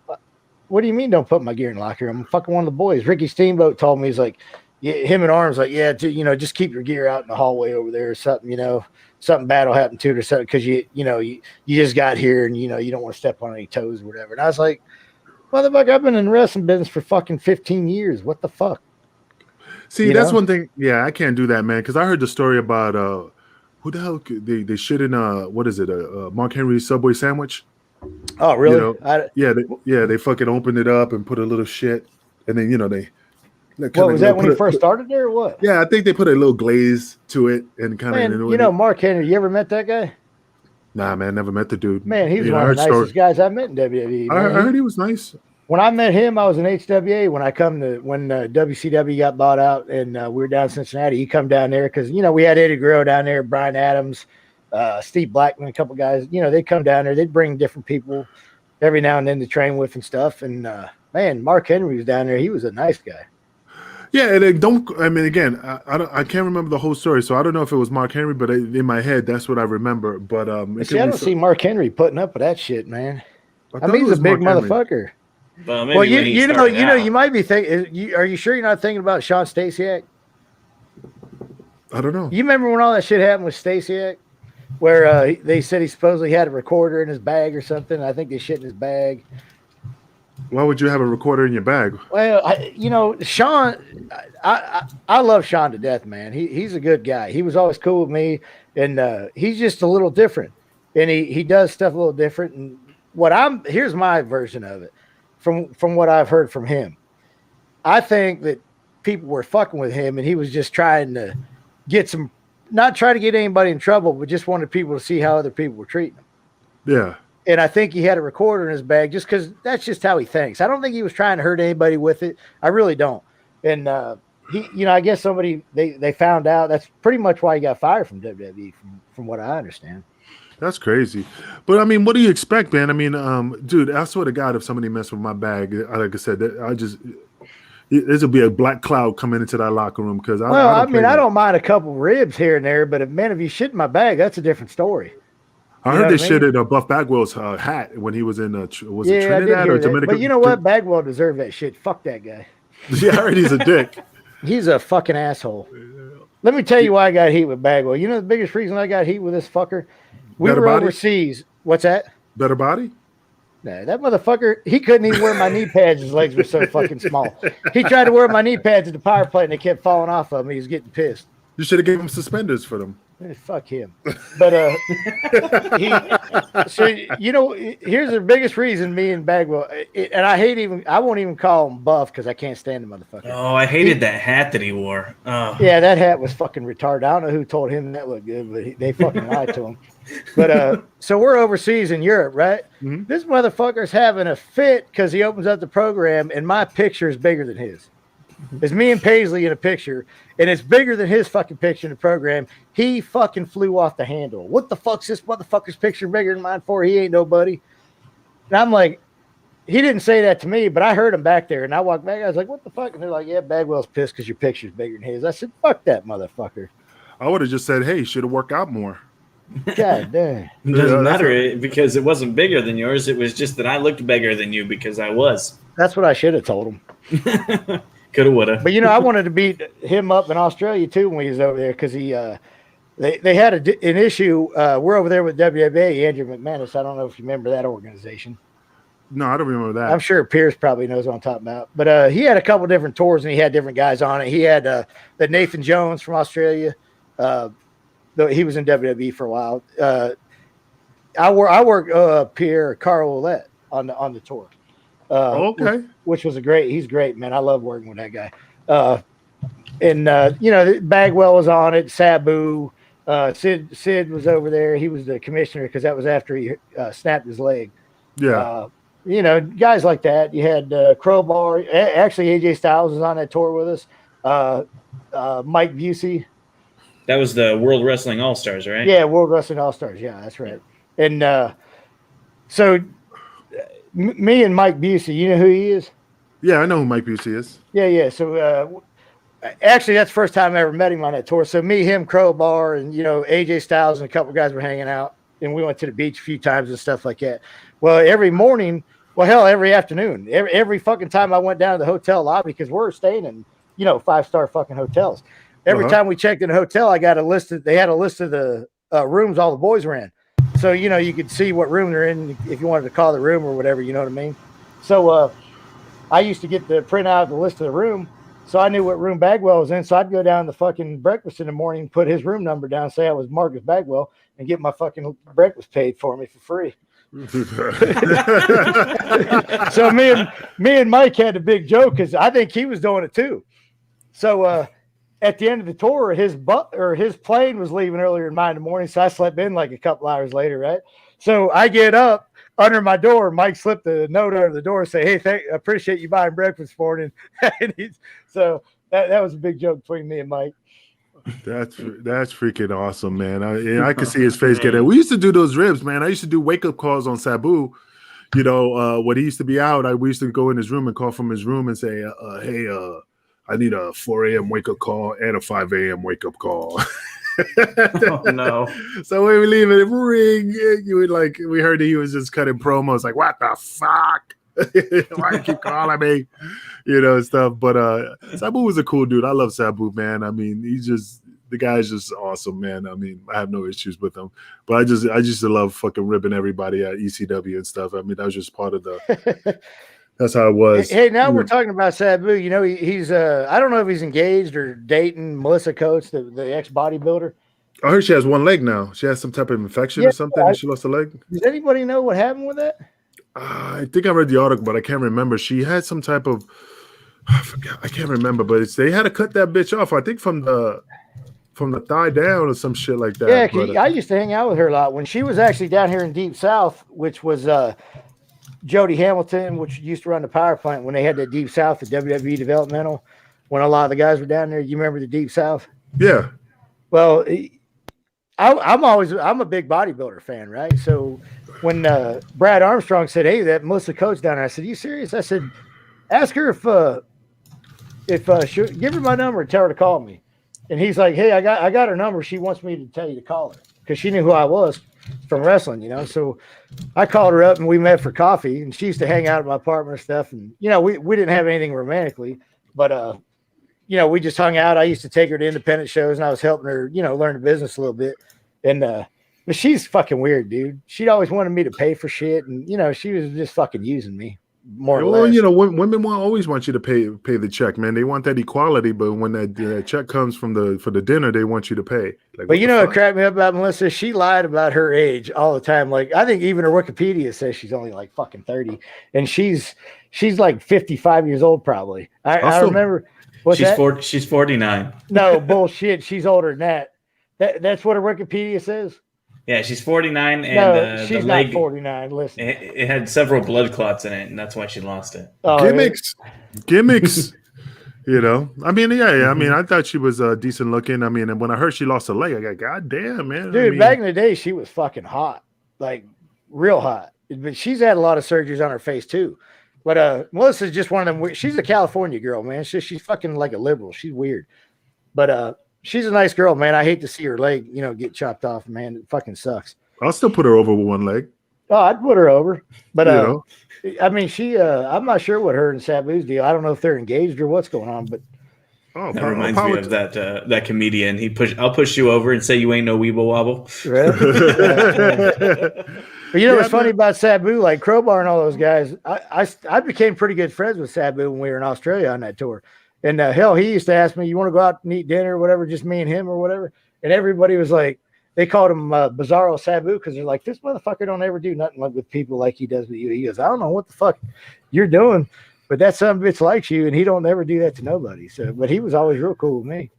"What do you mean don't put my gear in the locker room? I'm fucking one of the boys." Ricky Steamboat told me, he's like, him and Arm's like, "Yeah, just keep your gear out in the hallway over there or something, something bad will happen to it or something because you just got here and you don't want to step on any toes or whatever." And I was like, "Motherfucker, I've been in the wrestling business for fucking 15 years. What the fuck?" See, that's one thing. Yeah, I can't do that, man, because I heard the story about who the hell they shit in what is it, Mark Henry's Subway sandwich? Oh, really? They fucking opened it up and put a little shit, and then they. What was that when you first started there, or what? Yeah, I think they put a little glaze to it and kind of. Mark Henry. You ever met that guy? Nah, man, never met the dude. Man, he was one of the nicest guys I met in WWE. I heard he was nice. When I met him, I was in HWA. When WCW got bought out and we were down in Cincinnati, he come down there because, we had Eddie Guerrero down there, Brian Adams, Steve Blackman, a couple guys. They'd come down there. They'd bring different people every now and then to train with and stuff. And, man, Mark Henry was down there. He was a nice guy. Yeah, and I can't remember the whole story, so I don't know if it was Mark Henry, but in my head, that's what I remember. But I don't see Mark Henry putting up with that shit, man. I mean, he's a big motherfucker. Well, you might be thinking. Are you sure you're not thinking about Sean Stasiak? I don't know. You remember when all that shit happened with Stasiak, where they said he supposedly had a recorder in his bag or something? I think they shit in his bag. Why would you have a recorder in your bag? Well, Sean, I love Sean to death, man. He's a good guy. He was always cool with me, and he's just a little different, and he does stuff a little different. And here's my version of it. From what I've heard from him, I think that people were fucking with him and he was just trying to not trying to get anybody in trouble, but just wanted people to see how other people were treating him. Yeah. And I think he had a recorder in his bag just because that's just how he thinks. I don't think he was trying to hurt anybody with it. I really don't. And I guess they found out. That's pretty much why he got fired from WWE from what I understand. That's crazy. But, I mean, what do you expect, man? I mean, dude, I swear to God, if somebody messed with my bag, like I said, this will be a black cloud coming into that locker room. Because I don't mind a couple ribs here and there, but if you shit in my bag, that's a different story. I heard they shit in Buff Bagwell's hat when he was in, it Trinidad or Dominican? But you know what? Bagwell deserved that shit. Fuck that guy. Yeah, I heard he's a dick. He's a fucking asshole. Let me tell you why I got heat with Bagwell. You know the biggest reason I got heat with this fucker? We were overseas. What's that? Better body? Nah, that motherfucker, he couldn't even wear my knee pads. His legs were so fucking small. He tried to wear my knee pads at the power plate, and they kept falling off of him. He was getting pissed. You should have given him suspenders for them. Fuck him. But here's the biggest reason me and Bagwell, and I won't even call him Buff because I can't stand the motherfucker. Oh, I hated that hat that he wore. Oh. Yeah, that hat was fucking retarded. I don't know who told him that looked good, but they fucking lied to him. But so we're overseas in Europe, right? Mm-hmm. This motherfucker's having a fit because he opens up the program and my picture is bigger than his. It's me and Paisley in a picture, and it's bigger than his fucking picture in the program. He fucking flew off the handle. What the fuck's this motherfucker's picture bigger than mine for? He ain't nobody. And I'm like, he didn't say that to me, but I heard him back there, and I walked back. I was like, what the fuck? And they're like, yeah, Bagwell's pissed because your picture's bigger than his. I said, fuck that motherfucker. I would have just said, hey, you should have worked out more. God damn. It doesn't matter because it wasn't bigger than yours. It was just that I looked bigger than you because I was. That's what I should have told him. Coulda, woulda. But, I wanted to beat him up in Australia, too, when he was over there because they had an issue. We're over there with WWA, Andrew McManus. I don't know if you remember that organization. No, I don't remember that. I'm sure Pierce probably knows what I'm talking about. But he had a couple different tours, and he had different guys on it. He had the Nathan Jones from Australia. He was in WWE for a while. I worked Pierre Carl Ouellette on the tour. Okay. Which was he's great, man. I love working with that guy. Bagwell was on it. Sabu, Sid was over there. He was the commissioner because that was after he snapped his leg. Yeah. Guys like that. You had Crowbar. Actually, AJ Styles was on that tour with us. Mike Busey. That was the World Wrestling All-Stars, right? Yeah, World Wrestling All-Stars. Yeah, that's right. And so me and Mike Busey, you know who he is? Yeah, I know who Mike Busey is. Yeah. So actually, that's the first time I ever met him on that tour. So me, him, Crowbar, and, AJ Styles and a couple of guys were hanging out. And we went to the beach a few times and stuff like that. Well, every morning, every afternoon, every fucking time I went down to the hotel lobby, because we're staying in, 5-star fucking hotels. Every time we checked in a hotel, they had a list of the rooms all the boys were in. So, you could see what room they're in if you wanted to call the room or whatever, you know what I mean? So I used to get the print out of the list of the room. So I knew what room Bagwell was in. So I'd go down to fucking breakfast in the morning, put his room number down, say I was Marcus Bagwell, and get my fucking breakfast paid for me for free. So me and Mike had a big joke because I think he was doing it too. So at the end of the tour, his plane was leaving earlier than mine in the morning, so I slept in like a couple hours later, right? So I get up under my door. Mike slipped a note under the door and say, "Hey, I appreciate you buying breakfast this morning." So that was a big joke between me and Mike. That's freaking awesome, man. I could see his face get it. We used to do those ribs, man. I used to do wake up calls on Sabu. When he used to be out, we used to go in his room and call from his room and say, "Hey, I need a 4 a.m. wake up call and a 5 a.m. wake up call." Oh no! So when we leave it ring, we heard that he was just cutting promos. Like, what the fuck? Why you keep calling me? Stuff. But Sabu was a cool dude. I love Sabu, man. I mean, the guy's just awesome, man. I mean, I have no issues with him. But I just love fucking ribbing everybody at ECW and stuff. I mean, that was just part of the. That's how it was. Hey, now we're talking about Sabu. He's I don't know if he's engaged or dating Melissa Coates, the ex bodybuilder. I heard she has one leg now. She has some type of infection or something, and she lost a leg. Does anybody know what happened with that? I think I read the article, but I can't remember. She had some type of I can't remember, but they had to cut that bitch off. I think from the thigh down or some shit like that. Yeah, but, I used to hang out with her a lot when she was actually down here in Deep South, which was Jody Hamilton, which used to run the power plant when they had the Deep South, the WWE developmental, when a lot of the guys were down there. You remember the Deep South? Yeah. Well, I'm a big bodybuilder fan, right? So when Brad Armstrong said, "Hey, that Melissa Coates down there," I said, "You serious?" I said, "Ask her if she give her my number and tell her to call me." And he's like, "Hey, I got her number. She wants me to tell you to call her because she knew who I was from wrestling, So I called her up and we met for coffee, and she used to hang out at my apartment and stuff. And we didn't have anything romantically, but we just hung out. I used to take her to independent shows, and I was helping her, learn the business a little bit. And but she's fucking weird, dude. She'd always wanted me to pay for shit, and she was just fucking using me. More or less. Women always want you to pay the check, man. They want that equality, but when that check comes for the dinner, they want you to pay. But what cracked me up about Melissa? She lied about her age all the time. Like, I think even her Wikipedia says she's only like fucking 30, and she's like 55 years old probably. I remember. She's 49. No bullshit. She's older than that. That's what her Wikipedia says. Yeah, she's 49, and No, she's the not leg 49. Listen. it had several blood clots in it, and that's why she lost it. Oh, Gimmicks. You know, I mean, yeah. I mean, I thought she was decent looking. I mean, and when I heard she lost a leg, I got, God damn, man. Dude, I mean, back in the day, she was fucking hot, like real hot. But she's had a lot of surgeries on her face too. But Melissa's just one of them. She's a California girl, man. She's fucking like a liberal. She's weird, but she's a nice girl, man. I hate to see her leg, get chopped off, man. It fucking sucks. I'll still put her over with one leg. Oh, I'd put her over, but I mean, I'm not sure what her and Sabu's deal. I don't know if they're engaged or what's going on, but that reminds me of that comedian. I'll push you over and say you ain't no weeble wobble. But what's funny about Sabu, like Crowbar and all those guys, I became pretty good friends with Sabu when we were in Australia on that tour. And hell, he used to ask me, "You want to go out and eat dinner or whatever, just me and him or whatever?" And everybody was like, they called him Bizarro Sabu because they're like, this motherfucker don't ever do nothing with people like he does with you. He goes, I don't know what the fuck you're doing, but that son of a bitch likes you, and he don't ever do that to nobody. So, but he was always real cool with me.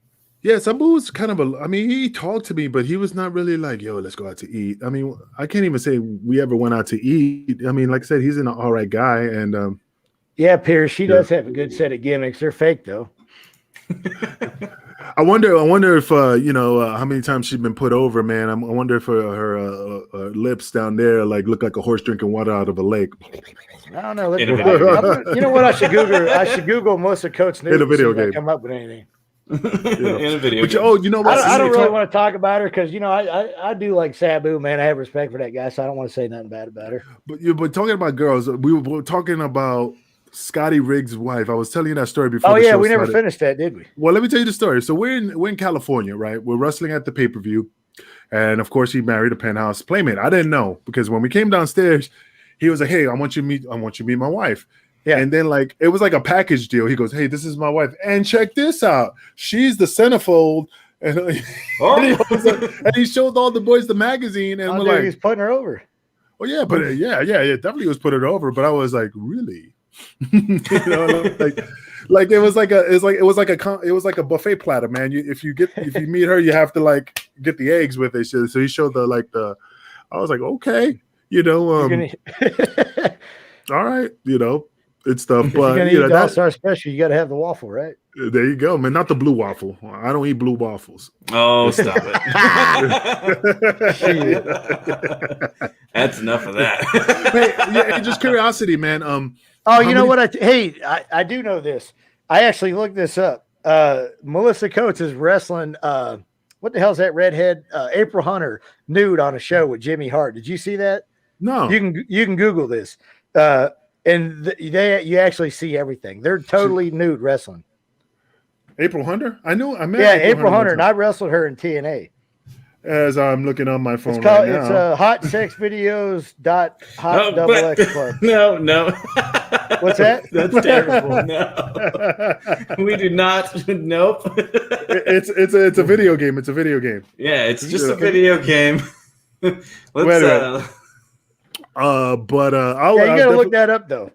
Yeah, Sabu was kind of I mean, he talked to me, but he was not really like, yo, let's go out to eat. I mean, I can't even say we ever went out to eat. I mean, like I said, he's an all right guy. And yeah, Pierce, she does have a good set of gimmicks. They're fake, though. I wonder if how many times she's been put over, man. I wonder if her lips down there look like a horse drinking water out of a lake. I don't know. You know what? I should Google Melissa Coates news in a video game. Come up with anything. In a video. But, you know what? I don't really want to talk about her because I do like Sabu, man. I have respect for that guy, so I don't want to say nothing bad about her. But talking about girls, we were talking about Scotty Riggs' wife. I was telling you that story before. Oh, yeah, we never finished that, did we? Well, let me tell you the story. So we're in California, right? We're wrestling at the pay-per-view, and of course, he married a penthouse playmate. I didn't know because when we came downstairs, he was like, "Hey, I want you to meet my wife." Yeah, and then it was like a package deal. He goes, "Hey, this is my wife, and check this out. She's the centerfold." And, and he showed all the boys the magazine, and we're like, "He's putting her over." Oh yeah, but yeah, definitely was putting her over. But I was like, really? It was like a buffet platter, man. If you meet her, you have to get the eggs with it. So he showed I was like, okay, all right, it's stuff. But that's our special. You got to have the waffle, right? There you go, man. Not the blue waffle. I don't eat blue waffles. Oh, stop it! That's enough of that. Hey, just curiosity, man. You know what? I do know this. I actually looked this up. Melissa Coates is wrestling. What the hell's that redhead? April Hunter nude on a show with Jimmy Hart. Did you see that? No. You can Google this, and you actually see everything. They're totally nude wrestling. April Hunter? I met April Hunter, and I wrestled her in TNA. As I'm looking on my phone it's right It's hotsexvideos.hot Club. No. What's that? That's terrible. No. We do not. Nope. It's a video game. It's a video game. Yeah, it's just a video game. But you gotta look that up though.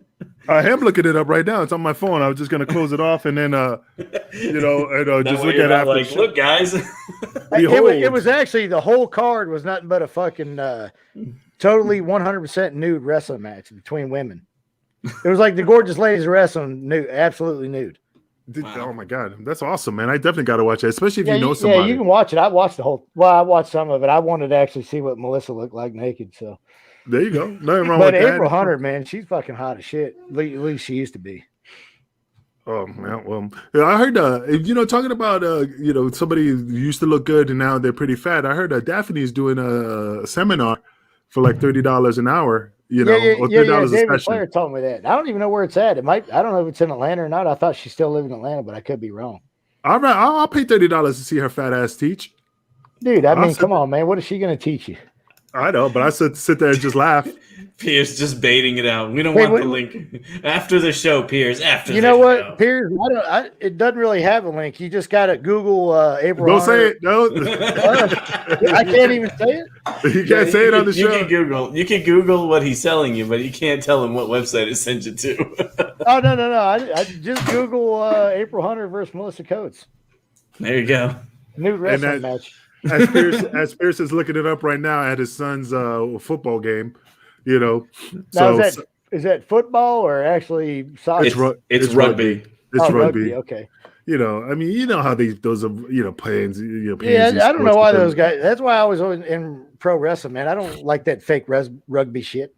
I am looking it up right now. It's on my phone. I was just gonna close it off and then just look at it after. Look, guys. It was actually the whole card was nothing but a fucking totally 100% nude wrestling match between women. It was like the gorgeous ladies wrestling nude, absolutely nude. Wow. Oh my god, that's awesome, man! I definitely got to watch it, especially if you know somebody. Yeah, you can watch it. I watched I watched some of it. I wanted to actually see what Melissa looked like naked. So there you go. Nothing wrong with that. But April Hunter, man, she's fucking hot as shit. At least she used to be. Oh man, well, I heard talking about somebody who used to look good and now they're pretty fat. I heard Daphne's doing a seminar for like $30 an hour. Or $30 a David session. Flair told me that. I don't even know where it's at. I don't know if it's in Atlanta or not. I thought she still lived in Atlanta, but I could be wrong. All right, I'll pay $30 to see her fat ass teach. Dude, come on, man. What is she going to teach you? I know, but I sit there and just laugh. Piers just baiting it out. We don't want the link after the show, Piers. After you know what, Piers? It doesn't really have a link. You just got to Google April. Don't say it. No, I can't even say it. You can't say it on the show. You can Google what he's selling you, but you can't tell him what website it sends you to. Oh no! I just Google April Hunter versus Melissa Coates. There you go. New wrestling match. as Pierce is looking it up right now at his son's football game, you know. Now, So is that football or actually soccer? It's rugby. It's Oh, rugby. Okay. You know, I mean, you know how those are, playing. Yeah, I don't know why those guys. That's why I was in pro wrestling, man. I don't like that fake rugby shit.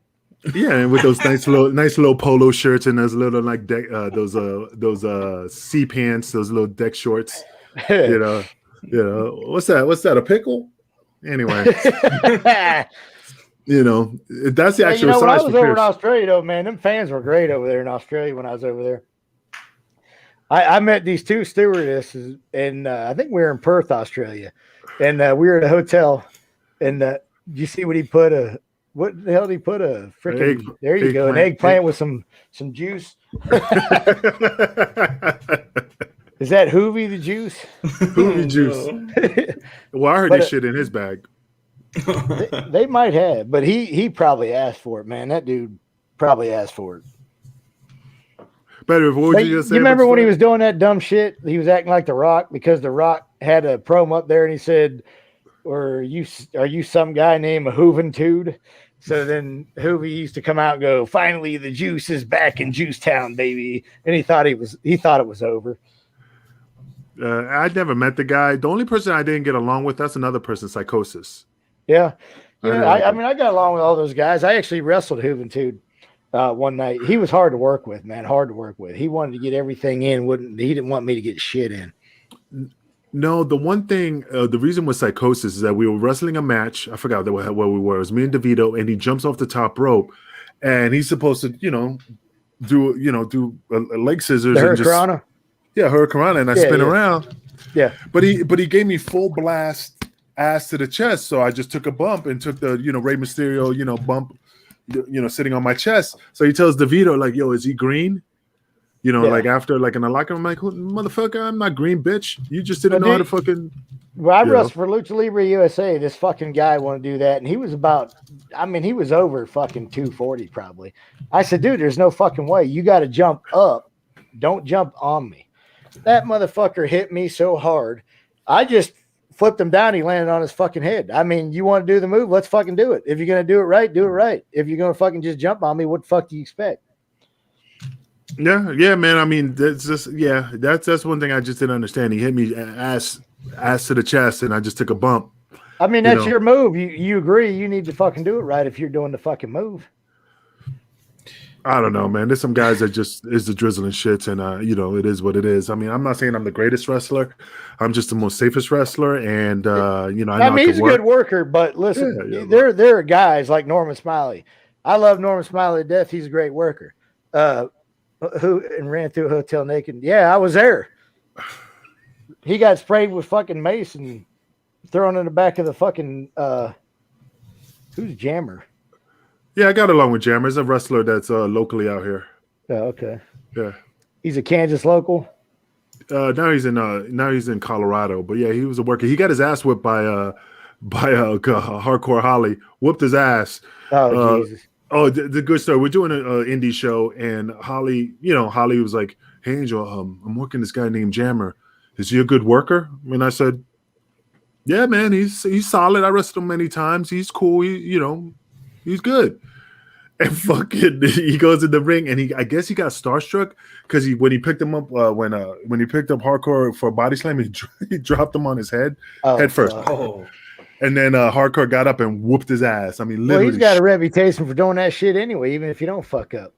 Yeah, and with those nice little polo shirts and those little like deck, those sea pants, those little deck shorts. You know, what's that? What's that? A pickle? Anyway, you know, that's the actual size. When I was for over in Pierce. Australia, though, man, them fans were great over there in Australia when I was over there. I met these two stewardesses, and I think we were in Perth, Australia, and we were at a hotel, and you see what he put what the hell did he put a freaking there you go, an eggplant with some juice. Is that Hoovy the juice? Hoovy juice. Well, I heard this shit in his bag. They might have, but he probably asked for it, man. That dude probably asked for it. Better. What would you just say? You remember when he was doing that dumb shit? He was acting like The Rock because The Rock had a promo up there, and he said, "Or are you some guy named Hooventude?" So then Hoovy used to come out and go, "Finally, the juice is back in Juice Town, baby." And he thought it was over. I'd never met the guy. The only person I didn't get along with, that's another person, Psychosis. Yeah. I mean, I got along with all those guys. I actually wrestled Hooventude one night. He was hard to work with, man. Hard to work with. He wanted to get everything in. He didn't want me to get shit in. No, the one thing, the reason with Psychosis is that we were wrestling a match. I forgot where we were. It was me and DeVito, and he jumps off the top rope, and he's supposed to, do a leg scissors. Hurricanrana? Yeah, Hurricanrana, and I spin around. Yeah. But he gave me full blast ass to the chest, so I just took a bump and took the, Rey Mysterio, bump, sitting on my chest. So he tells DeVito, like, yo, is he green? Like after, like in the locker room, I'm like, motherfucker, I'm not green, bitch. You just didn't know how to fucking. Well, I wrestled for Lucha Libre USA. This fucking guy wanted to do that, and he was he was over fucking 240 probably. I said, dude, there's no fucking way. You got to jump up. Don't jump on me. That motherfucker hit me so hard. I just flipped him down. He landed on his fucking head. I mean, you want to do the move? Let's fucking do it. If you're going to do it right, do it right. If you're going to fucking just jump on me, what the fuck do you expect? Yeah, man. I mean, that's one thing I just didn't understand. He hit me ass to the chest, and I just took a bump. I mean, that's your move. You agree? You need to fucking do it right if you're doing the fucking move. I don't know, man. There's some guys that just is the drizzling shits, and it is what it is. I mean, I'm not saying I'm the greatest wrestler. I'm just the most safest wrestler, and I mean, he's a good worker, but listen, there are guys like Norman Smiley. I love Norman Smiley to death. He's a great worker. Who ran through a hotel naked? Yeah, I was there. He got sprayed with fucking mace and thrown in the back of the fucking who's Jammer? Yeah, I got along with Jammer. He's a wrestler that's locally out here. Oh, okay. Yeah. He's a Kansas local. Now he's in Colorado. But yeah, he was a worker. He got his ass whipped by Hardcore Holly. Whooped his ass. Oh, Jesus. Oh, the good story. We're doing an indie show, and Holly was like, "Hey, Angel, I'm working this guy named Jammer. Is he a good worker?" And I said, "Yeah, man, he's solid. I wrestled him many times. He's cool. He's good." And fucking, he goes in the ring, and I guess he got starstruck because when he picked him up when he picked up Hardcore for a body slam, he dropped him on his head first. Oh. And then Hardcore got up and whooped his ass. I mean, literally. Well, he's got a reputation for doing that shit anyway, even if you don't fuck up.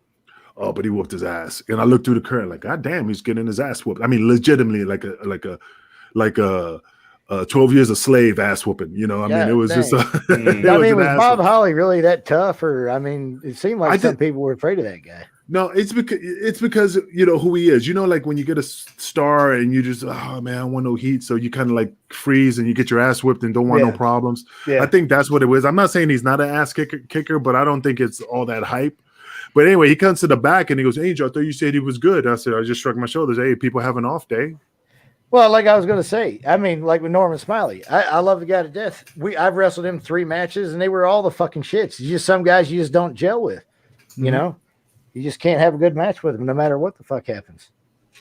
Oh, but he whooped his ass. And I looked through the curtain like, God damn, he's getting his ass whooped. I mean, legitimately, like a 12 years a slave ass whooping. I mean, it was dang. just. Was Bob Holly really that tough? Or I mean, it seemed like some people were afraid of that guy. No, it's because who he is. Like when you get a star and you just, oh man, I want no heat, so you kind of like freeze and you get your ass whipped and don't want no problems. Yeah. I think that's what it was. I'm not saying he's not an ass kicker, but I don't think it's all that hype. But anyway, he comes to the back and he goes, "Hey, Angel, I thought you said he was good." I said, I just shrugged my shoulders. Hey, people have an off day. Well, like I was going to say, I mean, like with Norman Smiley, I love the guy to death. I've wrestled him 3 matches, and they were all the fucking shits. Just some guys you just don't gel with, You just can't have a good match with them no matter what the fuck happens.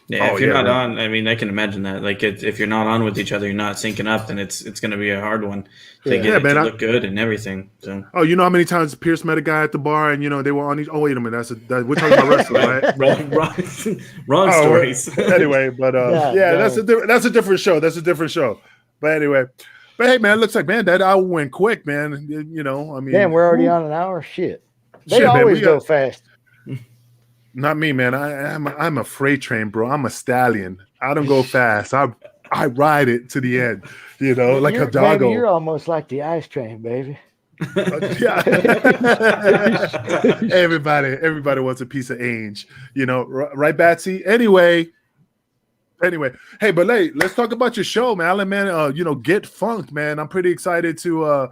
Yeah, Oh, if you're yeah, not right. on, I mean, I can imagine that. Like, if you're not on with each other, you're not syncing up, then it's going to be a hard one to Yeah. get Yeah, it man, to look good and everything. So, Oh, you know how many times Pierce met a guy at the bar and they were on each. Oh, wait a minute, we're talking about wrestling, right? wrong Oh, stories. anyway, but God, yeah, no. that's a different show. That's a different show. But anyway, hey, man, looks like, man, that hour went quick, man. I mean, Damn, we're already woo. on an hour. Shit. They Shit, man, always we go got. fast. Not me, man. I'm a freight train, bro. I'm a stallion. I don't go fast. I ride it to the end, like a Baby, doggo. you're almost like the ice train, baby. Yeah. everybody wants a piece of Ainge, right, Batsy? Anyway, hey, but let's talk about your show, man. Allan, man, Get Funked, man. I'm pretty excited to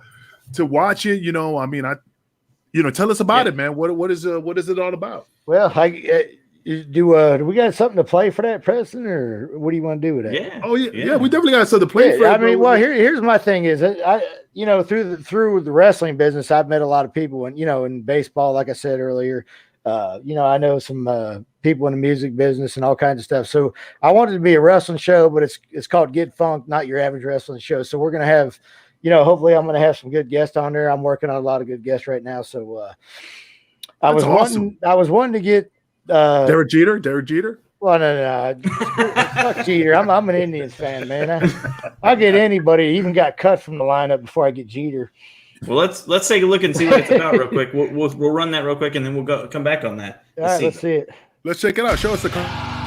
watch it. I mean, tell us about it, man. What is it all about? Well, do we got something to play for that, Preston, or what do you want to do with that? Yeah. Oh yeah, we definitely got something to play for. I mean, well, here's my thing is through the wrestling business, I've met a lot of people, and in baseball, like I said earlier, I know some people in the music business and all kinds of stuff. So I wanted it to be a wrestling show, but it's called Get Funked, not your average wrestling show. So we're gonna have, hopefully, I'm gonna have some good guests on there. I'm working on a lot of good guests right now. So I was wanting to get Derek Jeter. Well, no. Fuck Jeter. I'm an Indians fan, man. I'll get anybody. Even got cut from the lineup before I get Jeter. Well, let's take a look and see what it's about real quick. We'll run that real quick, and then we'll come back on that. All right, let's see it. Let's check it out. Show us the.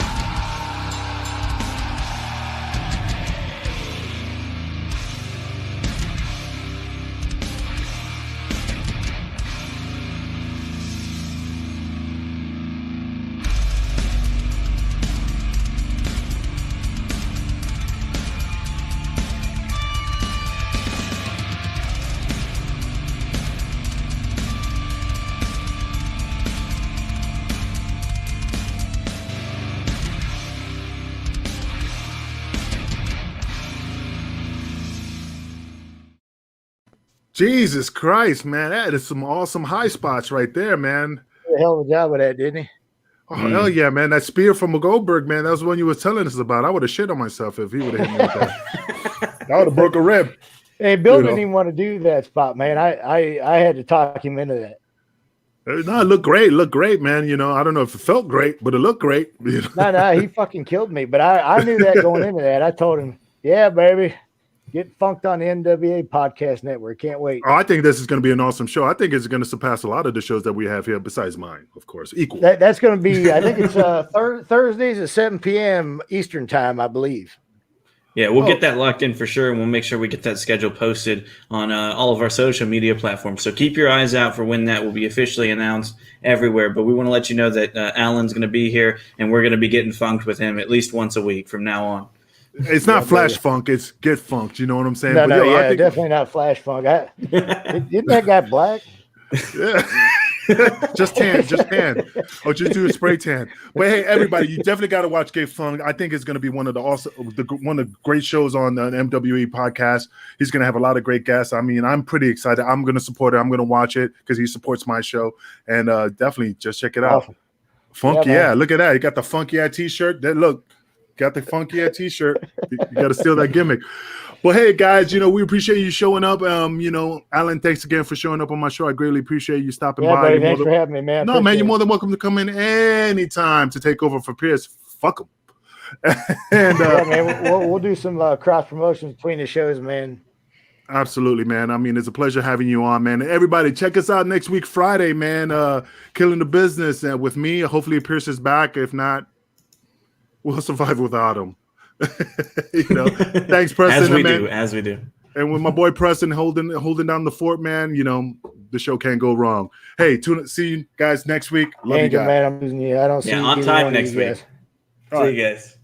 Jesus Christ, man. That is some awesome high spots right there, man. Did a hell of a job with that, didn't he? Oh, hell yeah, man. That spear from a Goldberg, man. That was one you were telling us about. I would have shit on myself if he would have hit me with that. I would have broke a rib. Hey, Bill didn't even want to do that spot, man. I had to talk him into that. No, it looked great, man. I don't know if it felt great, but it looked great. No, he fucking killed me. But I knew that going into that. I told him, yeah, baby. Get funked on the NWA podcast network. Can't wait. Oh, I think this is going to be an awesome show. I think it's going to surpass a lot of the shows that we have here, besides mine, of course. Equal. That's going to be, I think it's Thursdays at 7 p.m. Eastern time, I believe. Yeah, we'll get that locked in for sure, and we'll make sure we get that schedule posted on all of our social media platforms. So keep your eyes out for when that will be officially announced everywhere. But we want to let you know that Allan's going to be here, and we're going to be getting funked with him at least once a week from now on. It's not Flash Funk, it's Get Funked. You know what I'm saying? No, definitely not Flash Funk. Isn't that guy black? Yeah. just tan. Or just do a spray tan. But hey, everybody, you definitely got to watch Get Funked. I think it's going to be one of the great shows on the MWA podcast. He's going to have a lot of great guests. I mean, I'm pretty excited. I'm going to support it. I'm going to watch it because he supports my show. And definitely just check it out. Awesome. Funky, yeah. Look at that. You got the funky t-shirt. Got the funky t-shirt. You got to steal that gimmick. Well, hey guys, we appreciate you showing up. Allan, thanks again for showing up on my show. I greatly appreciate you stopping by. Buddy, thanks for having me, man. No, man, you're more than welcome to come in anytime to take over for Pierce. Fuck him. And man, we'll do some cross promotions between the shows, man. Absolutely, man. I mean, it's a pleasure having you on, man. And everybody, check us out next week, Friday, man. Killing the Business with me. Hopefully, Pierce is back. If not, we'll survive without him. Thanks, Preston. As we do. And with my boy Preston holding down the fort, man, the show can't go wrong. Hey, see you guys next week. Love you guys. Man, I'm losing you. I don't see you on time next week. See you guys.